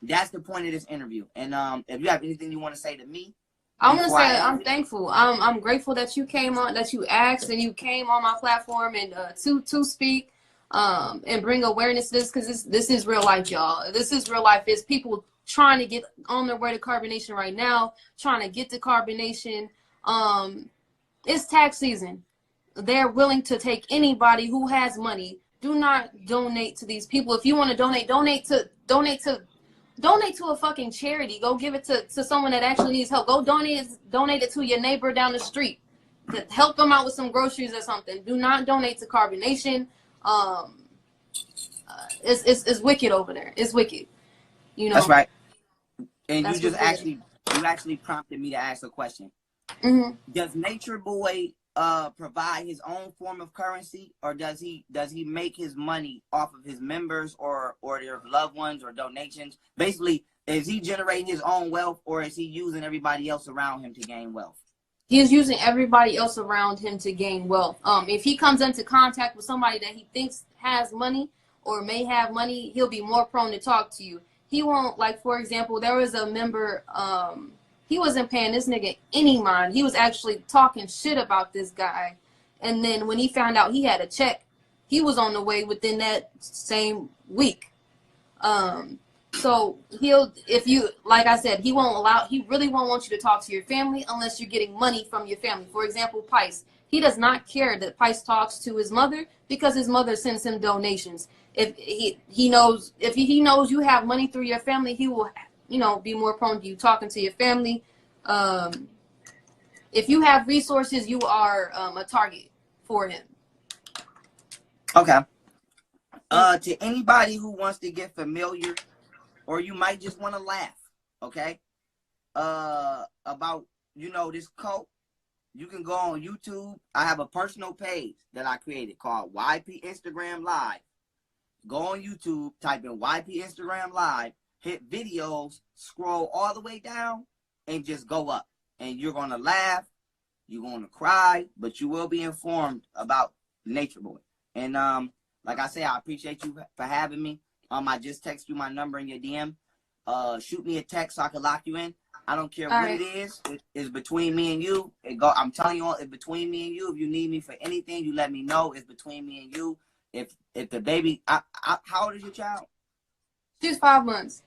that's the point of this interview. And if you have anything you want to say to me, I want to say I'm thankful. I'm grateful that you came on, that you asked and you came on my platform and to speak and bring awareness to this, because this is real life, y'all. This is real life. It's people trying to get on their way to carbonation right now, trying to get to carbonation. It's tax season. They're willing to take anybody who has money. Do not donate to these people. If you want to donate to a fucking charity. Go give it to someone that actually needs help. Go donate it to your neighbor down the street. To help them out with some groceries or something. Do not donate to carbonation. It's wicked over there. It's wicked. You know. That's right. And you just actually prompted me to ask a question. Does Nature Boy provide his own form of currency, or does he make his money off of his members or their loved ones or donations? Basically, is he generating his own wealth, or is he using everybody else around him to gain wealth? He is using everybody else around him to gain wealth. If he comes into contact with somebody that he thinks has money or may have money, he'll be more prone to talk to you. He won't, like, for example, there was a member, he wasn't paying this nigga any mind. He was actually talking shit about this guy. And then when he found out he had a check, he was on the way within that same week. So if you, like I said, he really won't want you to talk to your family unless you're getting money from your family. For example, Pice. He does not care that Pice talks to his mother because his mother sends him donations. If he knows you have money through your family, he will, be more prone to you talking to your family. If you have resources, you are a target for him. Okay. To anybody who wants to get familiar, or you might just want to laugh, okay, about, this cult, you can go on YouTube. I have a personal page that I created called YP Instagram Live. Go on YouTube, type in YP Instagram Live, hit videos, scroll all the way down, and just go up. And you're going to laugh, you're going to cry, but you will be informed about Nature Boy. And like I say, I appreciate you for having me. I just text you my number in your DM. Shoot me a text so I can lock you in. I don't care what it is. It's between me and you. I'm telling you, it's between me and you. If you need me for anything, you let me know. It's between me and you. If the baby, how old is your child? She's 5 months.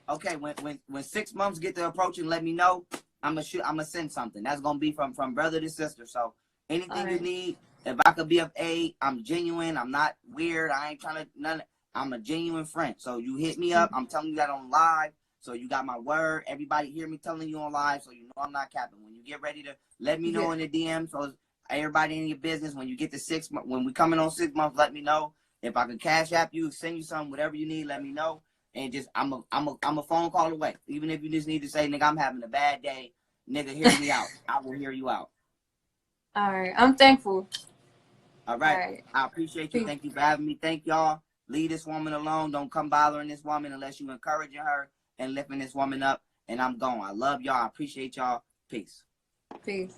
Okay, when 6 months get to approaching, let me know. I'm gonna send something. That's gonna be from brother to sister. So anything you need, if I could be of aid, I'm genuine. I'm not weird. I ain't trying to I'm a genuine friend. So you hit me up. I'm telling you that on live. So you got my word. Everybody hear me telling you on live, so you know I'm not capping. When you get ready to let me know in the DM, so everybody in your business, when you get to 6 months, when we coming on 6 months, let me know. If I can cash app you, send you something, whatever you need, let me know. And just I'm a phone call away. Even if you just need to say, nigga, I'm having a bad day, nigga, hear me out. I will hear you out. All right, I'm thankful. All right. I appreciate you. Thank you for having me. Thank y'all. Leave this woman alone. Don't come bothering this woman unless you encouraging her and lifting this woman up. And I'm gone. I love y'all. I appreciate y'all. Peace. Peace.